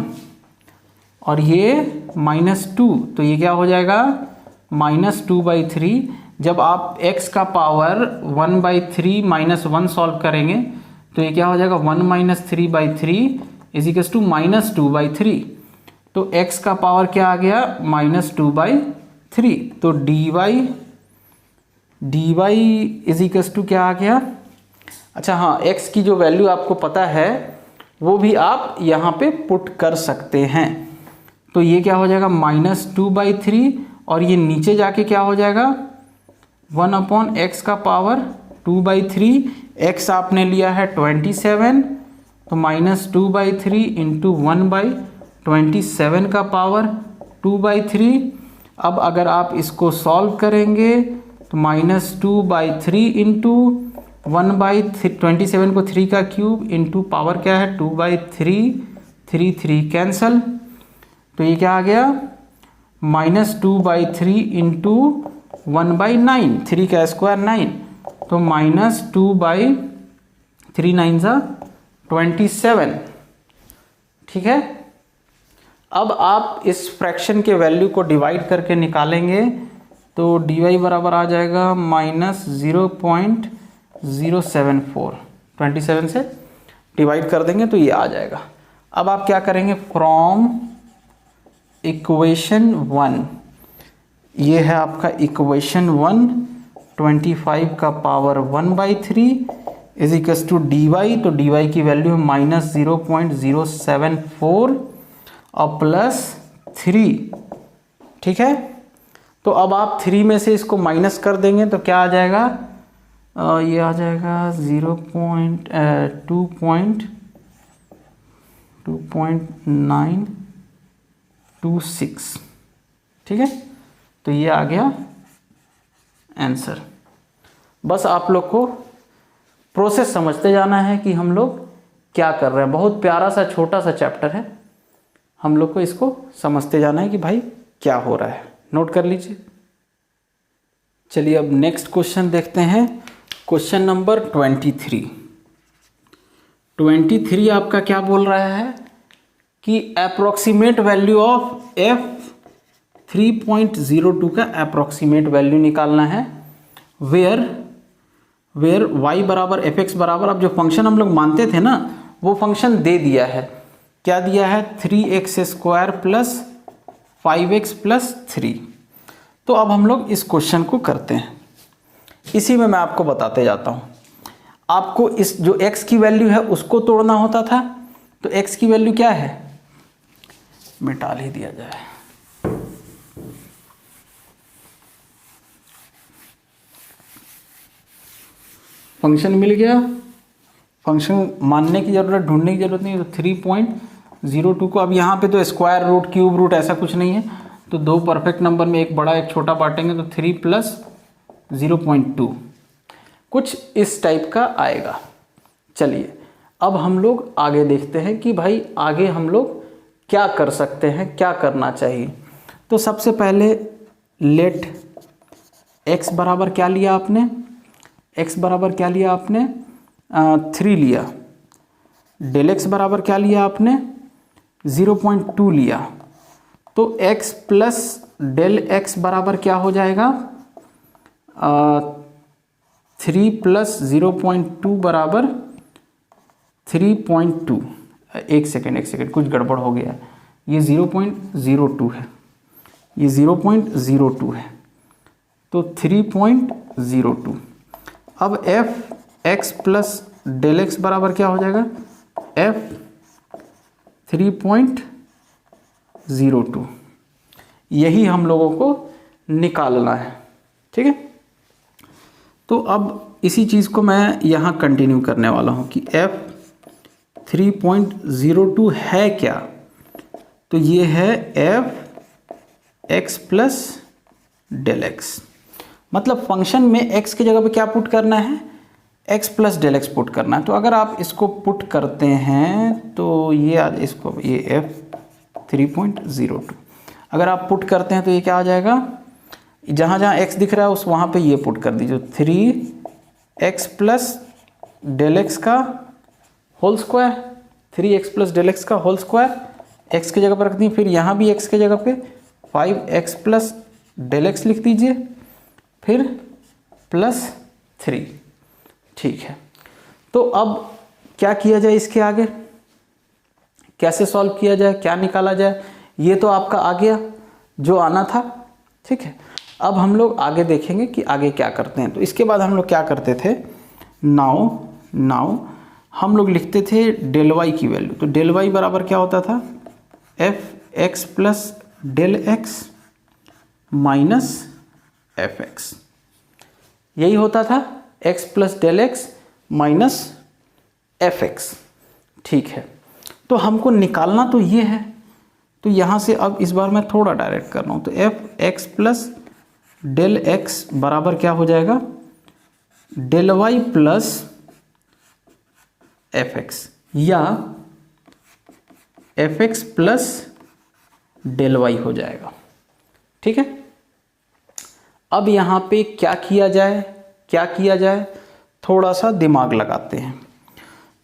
और ये -2, तो ये क्या हो जाएगा -2/3। जब आप x का पावर 1/3 -1 सॉल्व करेंगे तो ये क्या हो जाएगा 1 - 3/3 इजिकल्स टू -2/3। तो x का पावर क्या आ गया -2/3। तो dy इजिकल्स टू क्या आ गया, अच्छा हाँ, x की जो वैल्यू आपको पता है वो भी आप यहाँ पे पुट कर सकते हैं। तो ये क्या हो जाएगा -2/3, और ये नीचे जाके क्या हो जाएगा 1/x का पावर 2/3, x आपने लिया है 27, तो -2/3 इंटू 1/27 का पावर 2/3। अब अगर आप इसको सॉल्व करेंगे तो -2/3 इंटू 1/27 को 3 का क्यूब इंटू पावर क्या है 2/3, 3 कैंसल, तो ये क्या आ गया -2/3 इंटू 1/9, 3 का स्क्वायर 9, तो -2/3 9 27। ठीक है, अब आप इस फ्रैक्शन के वैल्यू को डिवाइड करके निकालेंगे तो dy बराबर आ जाएगा -0.074, 27 से डिवाइड कर देंगे तो ये आ जाएगा। अब आप क्या करेंगे, फ्रॉम इक्वेशन 1, ये है आपका इक्वेशन 1, 25 का power 1/3 is equals to d y, तो डी वाई की वैल्यू है -0.074 और +3। ठीक है, तो अब आप 3 में से इसको माइनस कर देंगे तो क्या आ जाएगा, ये आ जाएगा 2.926। ठीक है, तो ये आ गया आंसर। बस आप लोग को प्रोसेस समझते जाना है कि हम लोग क्या कर रहे हैं। बहुत प्यारा सा छोटा सा चैप्टर है, हम लोग को इसको समझते जाना है कि भाई क्या हो रहा है। नोट कर लीजिए। चलिए अब नेक्स्ट क्वेश्चन देखते हैं, क्वेश्चन नंबर 23 आपका क्या बोल रहा है कि अप्रोक्सीमेट वैल्यू ऑफ f 3.02 का अप्रोक्सीमेट वैल्यू निकालना है, वेयर y बराबर fx बराबर, अब जो फंक्शन हम लोग मानते थे ना वो फंक्शन दे दिया है, क्या दिया है 3x² प्लस 5x प्लस 3। तो अब हम लोग इस क्वेश्चन को करते हैं, इसी में मैं आपको बताते जाता हूँ। आपको इस जो x की वैल्यू है उसको तोड़ना होता था, तो x की वैल्यू क्या है, मिटा ही दिया जाए, फंक्शन मिल गया, फंक्शन मानने की जरूरत, ढूंढने की जरूरत नहीं। तो 3.02 को अब यहाँ पे तो स्क्वायर रूट क्यूब रूट ऐसा कुछ नहीं है, तो दो परफेक्ट नंबर में एक बड़ा एक छोटा बांटेंगे तो 3 + 0.2 कुछ इस टाइप का आएगा। चलिए अब हम लोग आगे देखते हैं कि भाई आगे हम लोग क्या कर सकते हैं, क्या करना चाहिए। तो सबसे पहले लेट x बराबर क्या लिया आपने, x बराबर क्या लिया आपने 3 लिया, डेल x बराबर क्या लिया आपने 0.2 लिया, तो x प्लस डेल x बराबर क्या हो जाएगा 3 + 0.2 बराबर 3.2। एक सेकेंड कुछ गड़बड़ हो गया, ये 0.02 है, ये 0.02 है, तो 3.02। अब f x plus del x बराबर क्या हो जाएगा f 3.02, यही हम लोगों को निकालना है। ठीक है, तो अब इसी चीज़ को मैं यहाँ कंटिन्यू करने वाला हूँ कि f 3.02 है क्या, तो ये है f x plus del x. मतलब फंक्शन में x की जगह पे क्या पुट करना है, x plus del x put करना है। तो अगर आप इसको पुट करते हैं तो ये f 3.02 अगर आप पुट करते हैं तो ये क्या आ जाएगा, जहाँ जहाँ x दिख रहा है उस वहाँ पे ये पुट कर दीजिए, 3x प्लस डेल एक्स का whole square, 3x plus del x का होल स्क्वायर x की जगह पर रख दी, फिर यहाँ भी x की जगह पे 5x प्लस डेल एक्स लिख दीजिए, फिर प्लस 3। ठीक है, तो अब क्या किया जाए, इसके आगे कैसे सॉल्व किया जाए, क्या निकाला जाए, ये तो आपका आ गया जो आना था। ठीक है, अब हम लोग आगे देखेंगे कि आगे क्या करते हैं। तो इसके बाद हम लोग क्या करते थे, नाउ हम लोग लिखते थे डेल वाई की वैल्यू। तो डेल वाई बराबर क्या होता था, f x plus del x minus f x, यही होता था, x plus del x minus f x. ठीक है, तो हमको निकालना तो ये है, तो यहाँ से अब इस बार मैं थोड़ा डायरेक्ट कर रहा हूँ। तो f x plus del x बराबर क्या हो जाएगा, del y plus f x, या f x plus del y हो जाएगा। ठीक है, अब यहाँ पे क्या किया जाए, थोड़ा सा दिमाग लगाते हैं।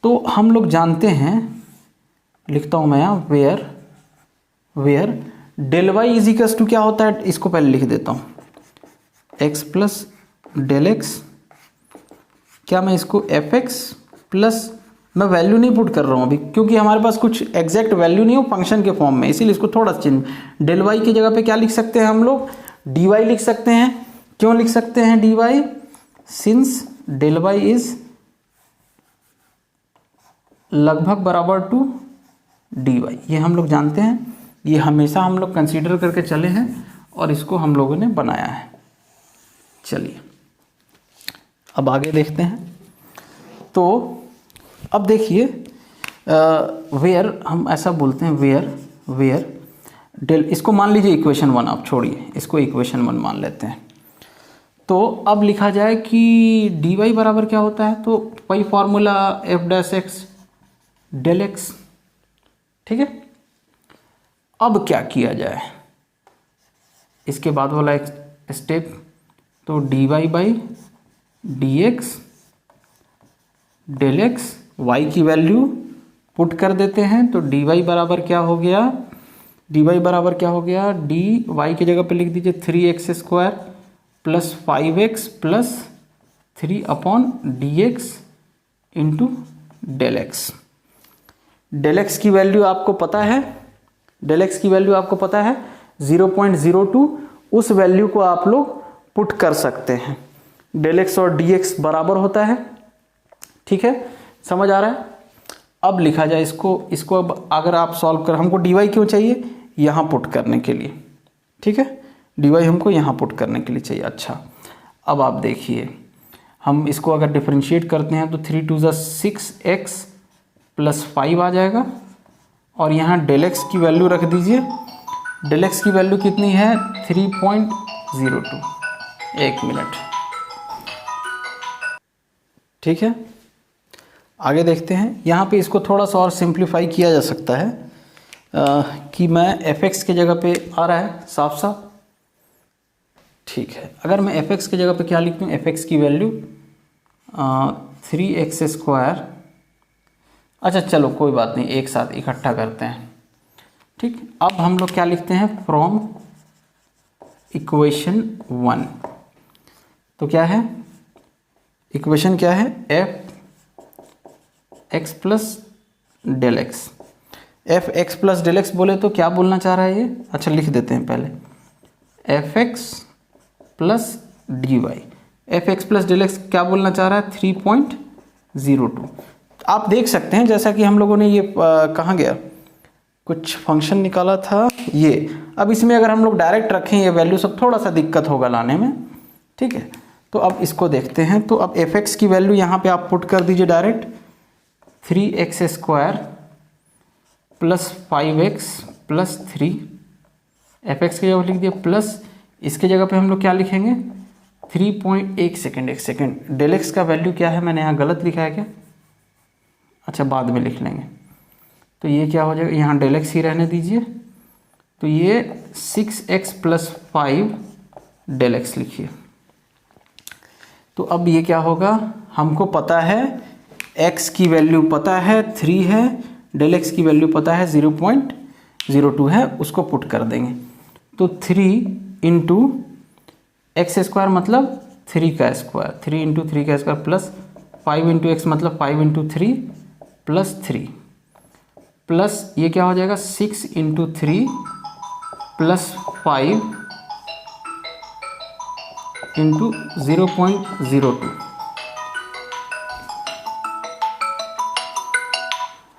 तो हम लोग जानते हैं, लिखता हूँ मैं यहाँ, where del y is equals to क्या होता है, इसको पहले लिख देता हूँ, एक्स प्लस डेल एक्स, क्या मैं इसको एफ एक्स प्लस, मैं वैल्यू नहीं पुट कर रहा हूँ अभी क्योंकि हमारे पास कुछ एग्जैक्ट वैल्यू नहीं हो फंक्शन के फॉर्म में, इसीलिए इसको थोड़ा चेंज, डेल वाई की जगह पे क्या लिख सकते हैं हम लोग, डी वाई लिख सकते हैं। क्यों लिख सकते हैं d y, since del y is लगभग बराबर टू डी वाई, ये हम लोग जानते हैं, ये हमेशा हम लोग कंसीडर करके चले हैं और इसको हम लोगों ने बनाया है। चलिए अब आगे देखते हैं। तो अब देखिए, वेयर हम ऐसा बोलते हैं, वेयर डेल, इसको मान लीजिए इक्वेशन 1, आप छोड़िए इसको, इक्वेशन 1 मान लेते हैं। तो अब लिखा जाए कि डी वाई बराबर क्या होता है, तो वही formula f dash x del x. ठीक है, अब क्या किया जाए, इसके बाद वाला एक स्टेप, तो d y by d x del x, y की वैल्यू पुट कर देते हैं। तो डी वाई बराबर क्या हो गया, डी वाई की जगह पे लिख दीजिए 3x square plus 5x plus 3 upon d x into del x. Del x की वैल्यू आपको पता है, 0.02, उस वैल्यू को आप लोग पुट कर सकते हैं। डेल एक्स और डी एक्स बराबर होता है। ठीक है, समझ आ रहा है। अब लिखा जाए इसको अब अगर आप सॉल्व कर, हमको डी वाई क्यों चाहिए, यहाँ पुट करने के लिए। ठीक है, डी वाई हमको यहाँ पुट करने के लिए चाहिए। अच्छा, अब आप देखिए, हम इसको अगर डिफरेंशिएट करते हैं तो 3 2 6x प्लस 5 आ जाएगा, और यहाँ डेल एक्स की वैल्यू रख दीजिए। डेल एक्स की वैल्यू कितनी है, 3.02। एक मिनट, ठीक है, आगे देखते हैं। यहाँ पे इसको थोड़ा सा और सिंप्लीफाई किया जा सकता है कि मैं एफ एक्स की जगह पे आ रहा है साफ साफ। ठीक है, अगर मैं एफ एक्स की जगह पे क्या लिख दूँ, एफ एक्स की वैल्यू 3x स्क्वायर। अच्छा चलो कोई बात नहीं, एक साथ इकट्ठा करते हैं। ठीक, अब हम लोग क्या लिखते हैं, फ्रॉम इक्वेशन 1। तो क्या है, इक्वेशन क्या है, f x plus del x. F x plus del x बोले तो क्या बोलना चाह रहा है ये, अच्छा लिख देते हैं पहले, f x plus d y. F x plus del x क्या बोलना चाह रहा है, 3.02। आप देख सकते हैं जैसा कि हम लोगों ने ये कहाँ गया, कुछ फंक्शन निकाला था ये। अब इसमें अगर हम लोग डायरेक्ट रखें ये वैल्यू सब थोड़ा सा दिक्कत होगा लाने में, ठीक है। तो अब इसको देखते हैं। तो अब एफ एक्स की वैल्यू यहाँ पे आप पुट कर दीजिए direct, 3x² plus 5x plus 3, F x की जगह लिख दिया प्लस, इसके जगह पे हम लोग क्या लिखेंगे 3.1 सेकेंड, 1 सेकेंड। डेल एक्स का वैल्यू क्या है, मैंने यहाँ गलत लिखा है क्या? अच्छा बाद में लिख लेंगे। तो ये क्या हो जाएगा, यहाँ डेल एक्स ही रहने दीजिए। तो ये 6x प्लस 5 डेल एक्स लिखिए। तो अब ये क्या होगा, हमको पता है x की वैल्यू पता है 3 है, डेल एक्स की वैल्यू पता है 0.02 है, उसको पुट कर देंगे। तो 3 इंटू एक्स स्क्वायर मतलब 3 का स्क्वायर, 3 इंटू 3 का स्क्वायर प्लस 5 इंटू एक्स मतलब 5 इंटू 3 प्लस 3 प्लस ये क्या हो जाएगा 6 इंटू 3 प्लस 5 इंटू 0.02।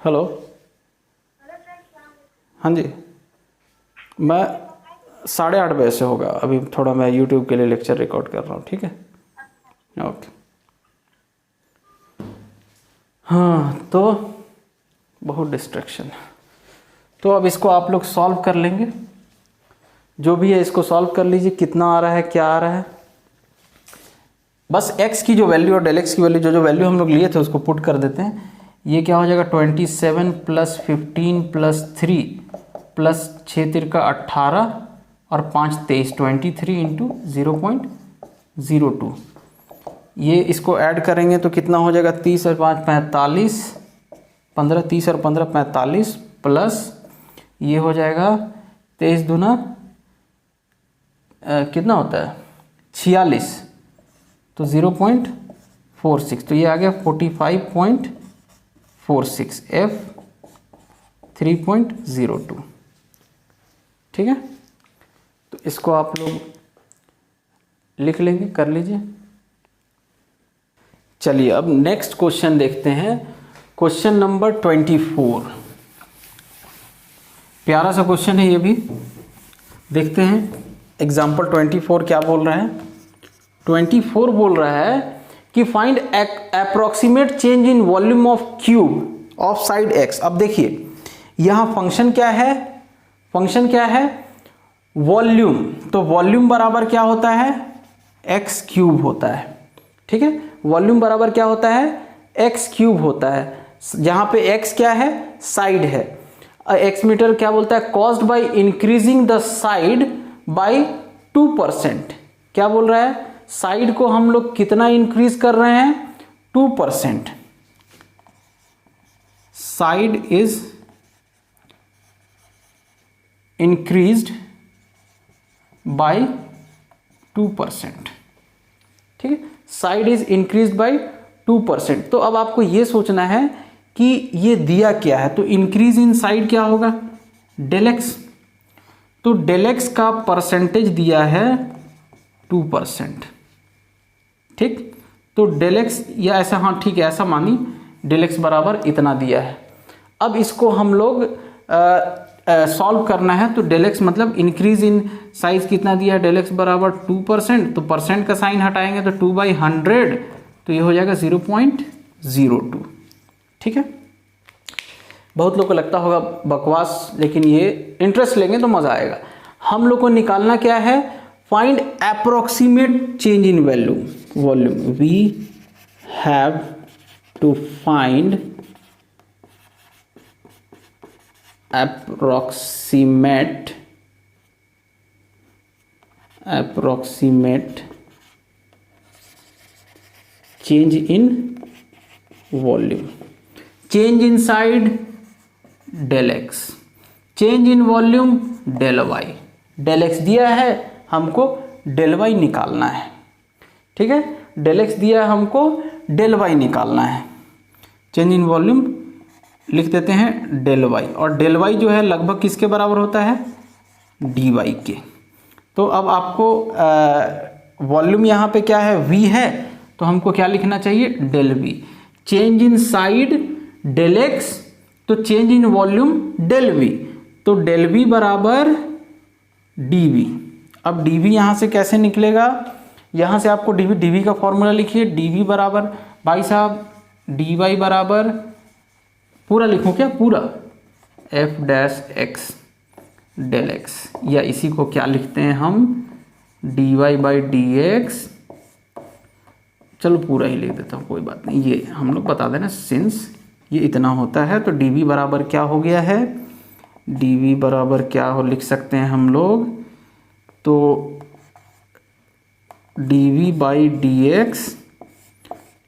हेलो, हाँ जी, मैं 8:30 बजे से होगा। अभी थोड़ा मैं यूट्यूब के लिए लेक्चर रिकॉर्ड कर रहा हूँ, ठीक है, ओके। हाँ, तो बहुत डिस्ट्रैक्शन है। तो अब इसको आप लोग सॉल्व कर लेंगे, जो भी है इसको सॉल्व कर लीजिए, कितना आ रहा है क्या आ रहा है। बस x की जो वैल्यू और डेल एक्स की वैल्यू, जो वैल्यू हम लोग लिए थे उसको पुट कर देते हैं। ये क्या हो जाएगा 27 प्लस 15 प्लस 3 प्लस 6 तिरका 18 और 5 23, 23 इंटू 0.02। ये इसको ऐड करेंगे तो कितना हो जाएगा 30 और 5 45, 15 30 और 15 45 प्लस ये हो जाएगा 23 दूना कितना होता है 46, तो 0.46, तो ये आ गया 45.46 F 3.02, ठीक है। तो इसको आप लोग लिख लेंगे, कर लीजिए। चलिए अब नेक्स्ट क्वेश्चन देखते हैं, क्वेश्चन नंबर 24। प्यारा सा क्वेश्चन है ये भी, देखते हैं एग्जाम्पल 24 क्या बोल रहा है। 24 बोल रहा है कि find approximate change in volume of cube of side x. अब देखिए यहाँ फंक्शन क्या है, फंक्शन क्या है वॉल्यूम, तो वॉल्यूम बराबर क्या होता है एक्स क्यूब होता है, ठीक है। वॉल्यूम बराबर क्या होता है एक्स क्यूब होता है, जहां पे एक्स क्या है साइड है। एक्स मीटर क्या बोलता है caused by increasing the side by 2%। क्या बोल रहा है साइड को हम लोग कितना इंक्रीज कर रहे हैं 2%। साइड इज इंक्रीज्ड बाय 2%, ठीक है। Side is increase by 2%। तो अब आपको यह सोचना है कि ये दिया क्या है, तो इंक्रीज इन साइड क्या होगा डेल एक्स, तो डेल एक्स का परसेंटेज दिया है 2%, ठीक। तो डेल एक्स या ऐसा, हाँ ठीक है ऐसा मानी डेल एक्स बराबर इतना दिया है। अब इसको हम लोग सॉल्व करना है, तो डेल एक्स मतलब इंक्रीज इन साइज कितना दिया है डेल एक्स बराबर 2%, तो परसेंट का साइन हटाएंगे तो 2/100, तो ये हो जाएगा 0.02, ठीक है। बहुत लोग को लगता होगा बकवास, लेकिन ये इंटरेस्ट लेंगे तो मजा आएगा। हम लोग को निकालना क्या है find approximate change in volume, we have to find approximate change in volume, change in side del x, change in volume del y। del x दिया है हमको del y निकालना है, ठीक है। del x दिया है हमको del y निकालना है। चेंज इन वॉल्यूम लिख देते हैं डेल वाई, और डेल वाई जो है लगभग किसके बराबर होता है डी वाई के। तो अब आपको वॉल्यूम यहाँ पे क्या है वी है, तो हमको क्या लिखना चाहिए del V. Change in side del x, तो change in volume del V, तो डेल वी बराबर डी वी। अब डी वी यहाँ से कैसे निकलेगा, यहाँ से आपको डी वी का फॉर्मूला लिखिए, डी वी बराबर भाई साहब डी वाई बराबर, पूरा लिखूँ क्या, पूरा f dash x del x, या इसी को क्या लिखते हैं हम, d y by d x. चलो पूरा ही लिख देता हूँ, कोई बात नहीं, ये हम लोग बता देना सिंस ये इतना होता है। तो डी वी बराबर क्या हो गया है, डी वी बराबर क्या हो लिख सकते हैं हम लोग, तो d v by d x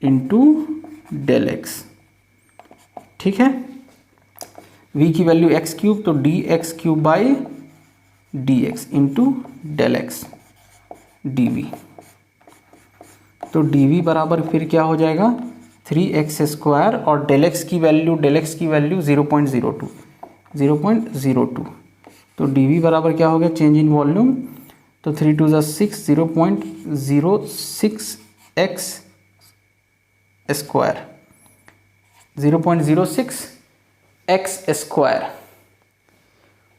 into del x. ठीक है, v की वैल्यू एक्स क्यूब, तो d x cube by d x into del x d v. तो डी वी बराबर फिर क्या हो जाएगा 3x², और डेल एक्स की वैल्यू 0.02। तो डी वी बराबर क्या हो गया, चेंज इन वॉल्यूम, तो 3 2 ज़ा 6, 0.06 x²।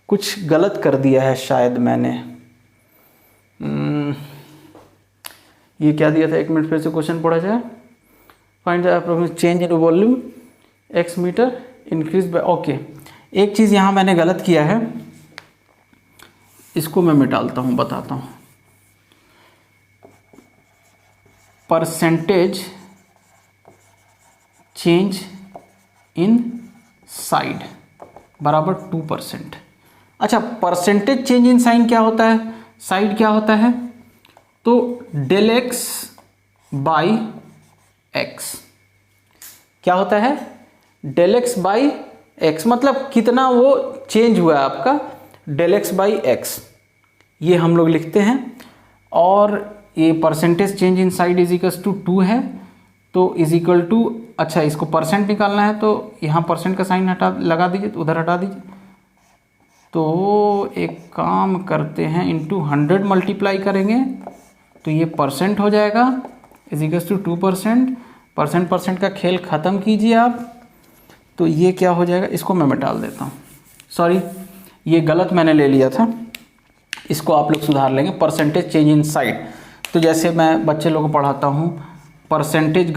कुछ गलत कर दिया है शायद मैंने, ये क्या दिया था, एक मिनट फिर से क्वेश्चन पढ़ा जाए। Find the approximate change in volume x metre increase by, okay एक चीज़ यहाँ मैंने गलत किया है, इसको मैं मिटाता हूँ, बताता हूँ। परसेंटेज चेंज इन साइड बराबर 2%। अच्छा, परसेंटेज चेंज इन साइन क्या होता है, साइड क्या होता है, तो डेल एक्स बाई एक्स क्या होता है, डेल एक्स बाई एक्स, मतलब कितना वो चेंज हुआ है आपका, डेल एक्स बाई एक्स, ये हम लोग लिखते हैं। और ये percentage change in side is equals to 2 है, तो इज इक्वल टू, अच्छा इसको परसेंट निकालना है तो यहाँ परसेंट का साइन हटा लगा दीजिए, तो उधर हटा दीजिए। तो एक काम करते हैं, इंटू 100 मल्टीप्लाई करेंगे तो ये परसेंट हो जाएगा, इज इक्वल्स टू 2%। परसेंट का खेल ख़त्म कीजिए आप, तो ये क्या हो जाएगा, इसको मैं मिटा देता हूँ, सॉरी ये गलत मैंने ले लिया था, इसको आप लोग सुधार लेंगे। परसेंटेज चेंज इन साइड, तो जैसे मैं बच्चे लोगों को पढ़ाता हूँ, परसेंटेज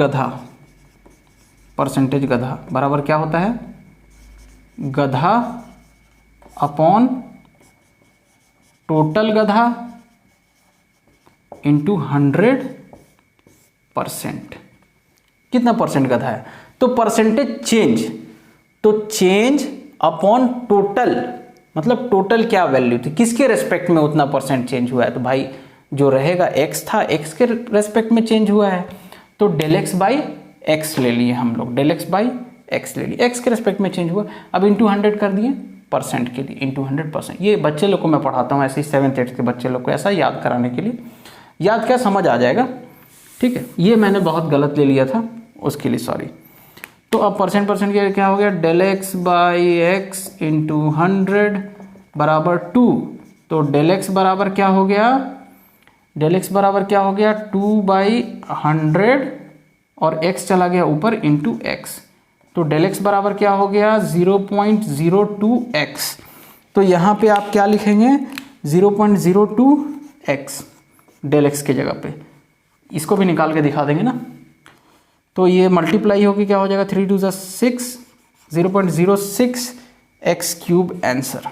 गधा बराबर क्या होता है, गधा अपॉन टोटल गधा इंटू 100%। कितना परसेंट गधा है, तो परसेंटेज चेंज, तो चेंज अपॉन टोटल, मतलब टोटल क्या वैल्यू थी, किसके रेस्पेक्ट में उतना परसेंट चेंज हुआ है, तो भाई जो रहेगा x था, x के रेस्पेक्ट में चेंज हुआ है, तो डेल एक्स बाई एक्स ले लिए हम लोग, डेल एक्स बाई एक्स ले लिए, x के रेस्पेक्ट में चेंज हुआ। अब इंटू 100 कर दिए परसेंट के लिए, इंटू 100%। ये बच्चे लोग को मैं पढ़ाता हूँ ऐसे ही 7th 8th के बच्चे लोग को, ऐसा याद कराने के लिए, याद क्या समझ आ जाएगा, ठीक है। ये मैंने बहुत गलत ले लिया था, उसके लिए सॉरी। तो अब परसेंट के क्या हो गया, del x by x into 100 बराबर 2, तो डेल एक्स बराबर क्या हो गया, डेल एक्स बराबर क्या हो गया 2/100, और x चला गया ऊपर इंटू एक्स, तो डेल एक्स बराबर क्या हो गया 0.02x। तो यहाँ पे आप क्या लिखेंगे 0.02x डेल एक्स के जगह पे, इसको भी निकाल के दिखा देंगे ना। तो ये मल्टीप्लाई होगी क्या हो जाएगा 3 2 6, 0.06 x³ आंसर।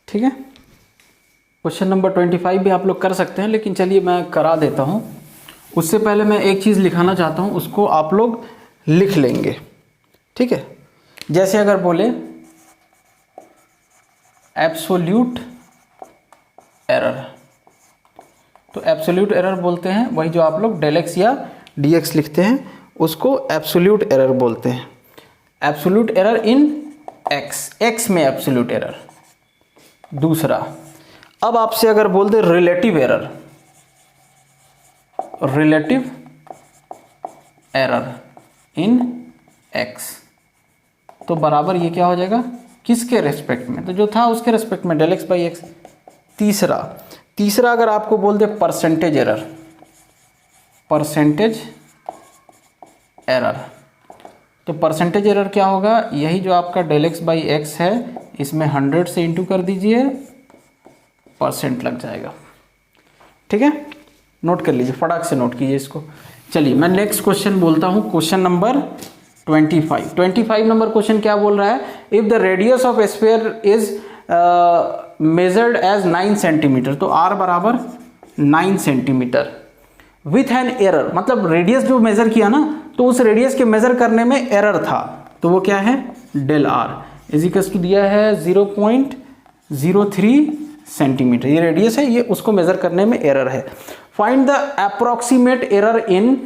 ठीक है, क्वेश्चन नंबर 25 भी आप लोग कर सकते हैं, लेकिन चलिए मैं करा देता हूँ। उससे पहले मैं एक चीज़ लिखाना चाहता हूँ, उसको आप लोग लिख लेंगे, ठीक है। जैसे अगर बोले एब्सोल्यूट एरर, तो एब्सोल्यूट एरर बोलते हैं वही जो आप लोग डेल एक्स या डी एक्स लिखते हैं, उसको एब्सोल्यूट एरर बोलते हैं। एब्सोल्यूट एरर इन एक्स में एब्सोल्यूट एरर। दूसरा, अब आपसे अगर बोल दे relative error, relative error in x, तो बराबर ये क्या हो जाएगा किसके रेस्पेक्ट में, तो जो था उसके रेस्पेक्ट में डेल एक्स बाई एक्स। तीसरा अगर आपको बोल दे परसेंटेज एरर तो परसेंटेज एरर क्या होगा, यही जो आपका डेल एक्स बाई एक्स है इसमें 100 से इंटू कर दीजिए, परसेंट लग जाएगा। ठीक है, नोट कर लीजिए, फटाक से नोट कीजिए इसको। चलिए मैं नेक्स्ट क्वेश्चन बोलता हूँ, क्वेश्चन नंबर 25 नंबर क्वेश्चन क्या बोल रहा है, if the radius of sphere is measured as 9 centimetre, तो r बराबर 9 सेंटीमीटर विथ एन एरर, मतलब रेडियस जो मेजर किया ना तो उस रेडियस के मेजर करने में एरर था, तो वो क्या है, डेल आर इजिकल्स टू दिया है 0.03 सेंटीमीटर, ये रेडियस है, ये उसको मेजर करने में एरर है। Find the approximate error in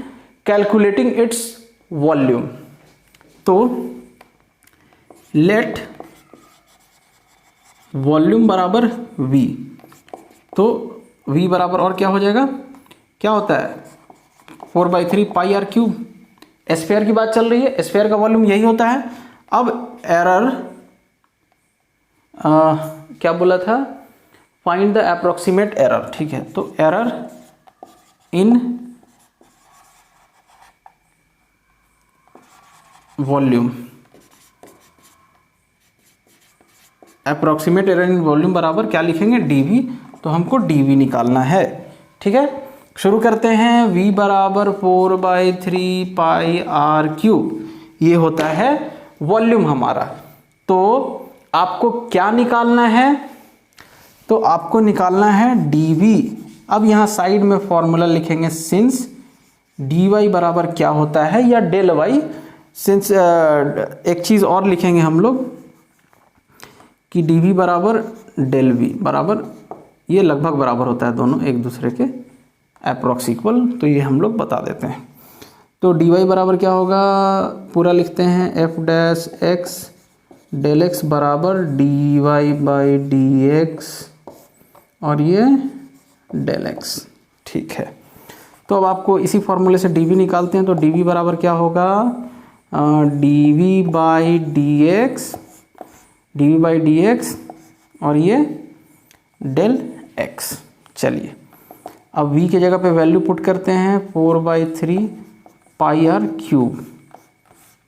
calculating its volume, तो लेट वॉल्यूम बराबर v, तो v बराबर और क्या हो जाएगा, क्या होता है 4/3 पाई आर क्यूब, स्फीयर की बात चल रही है, स्फीयर का वॉल्यूम यही होता है। अब एरर क्या बोला था, फाइंड द अप्रोक्सीमेट एरर, ठीक है, तो error in volume, approximate error in volume बराबर क्या लिखेंगे, dv, तो हमको dv निकालना है। ठीक है, शुरू करते हैं, v बराबर 4/3 पाई आर क्यूब, ये होता है वॉल्यूम हमारा। तो आपको क्या निकालना है, तो आपको निकालना है dv। अब यहाँ साइड में फॉर्मूला लिखेंगे, सिंस dy बराबर क्या होता है, या डेल y, सिंस एक चीज़ और लिखेंगे हम लोग कि dv बराबर डेल v बराबर, ये लगभग बराबर होता है दोनों एक दूसरे के, अप्रॉक्स इक्वल, तो ये हम लोग बता देते हैं। तो dy बराबर क्या होगा, पूरा लिखते हैं, f dash x del x बराबर dy बाई dx और ये डेल x। ठीक है, तो अब आपको इसी फॉर्मूले से dv निकालते हैं, तो dv बराबर क्या होगा, dv बाई dx और ये डेल x। चलिए अब v की जगह पे वैल्यू पुट करते हैं, 4/3 pi r cube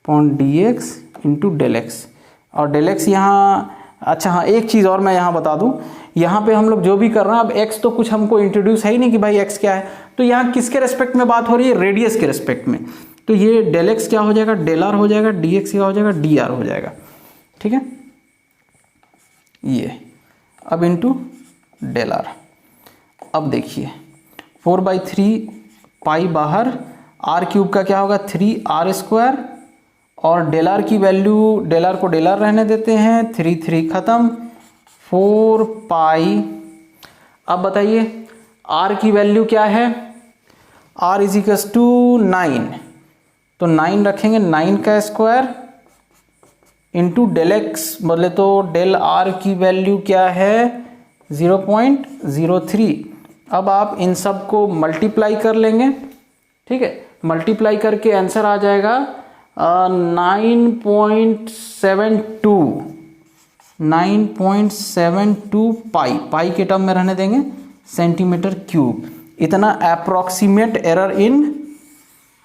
upon dx into del x, और डेल x यहाँ, अच्छा हाँ एक चीज़ और मैं यहाँ बता दूँ, यहाँ पे हम लोग जो भी कर रहे हैं, अब x तो कुछ हमको इंट्रोड्यूस है ही नहीं कि भाई x क्या है, तो यहाँ किसके रेस्पेक्ट में बात हो रही है, रेडियस के रेस्पेक्ट में, तो ये डेल x क्या हो जाएगा, डेल r हो जाएगा, dx क्या हो जाएगा, dr हो जाएगा। ठीक है, ये अब इंटू डेल r, अब देखिए 4/3 पाई बाहर, आर क्यूब का क्या होगा 3r², और डेल आर की वैल्यू, डेल आर को डेल आर रहने देते हैं, 3 खत्म, 4 पाई। अब बताइए r की वैल्यू क्या है, r इजिकल्स टू 9, तो 9 रखेंगे, 9 का स्क्वायर इंटू डेल एक्स, बोले तो डेल आर की वैल्यू क्या है 0.03। अब आप इन सब को मल्टीप्लाई कर लेंगे, ठीक है, मल्टीप्लाई करके आंसर आ जाएगा 9.72 पाई के टर्म में रहने देंगे, सेंटीमीटर क्यूब। इतना अप्रॉक्सीमेट एरर इन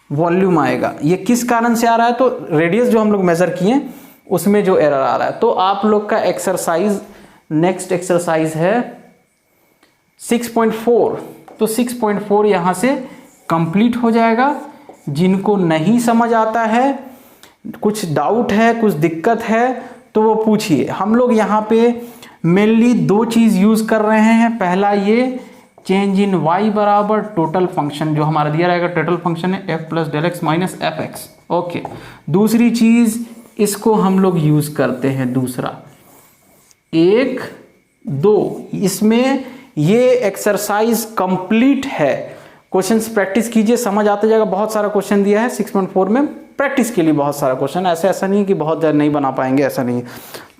वॉल्यूम आएगा। ये किस कारण से आ रहा है, तो रेडियस जो हम लोग मेजर किए उसमें जो एरर आ रहा है। तो आप लोग का एक्सरसाइज, नेक्स्ट एक्सरसाइज है 6.4, तो 6.4 यहाँ से कंप्लीट हो जाएगा। जिनको नहीं समझ आता है, कुछ डाउट है, कुछ दिक्कत है, तो वो पूछिए। हम लोग यहाँ पे मेनली दो चीज़ यूज़ कर रहे हैं। पहला ये चेंज इन y बराबर टोटल फंक्शन जो हमारा दिया रहेगा, टोटल फंक्शन है f plus del x minus f x. Okay, दूसरी चीज़ इसको हम लोग यूज़ करते हैं, दूसरा 1, 2, इसमें ये एक्सरसाइज कंप्लीट है। क्वेश्चंस प्रैक्टिस कीजिए, समझ आते जाएगा। बहुत सारा क्वेश्चन दिया है 6.4 में, प्रैक्टिस के लिए बहुत सारा क्वेश्चन, ऐसा नहीं कि बहुत ज़्यादा नहीं बना पाएंगे, ऐसा नहीं है।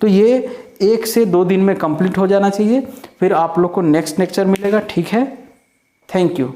तो ये 1 से 2 दिन में कंप्लीट हो जाना चाहिए, फिर आप लोग को नेक्स्ट लेक्चर मिलेगा। ठीक है, थैंक यू।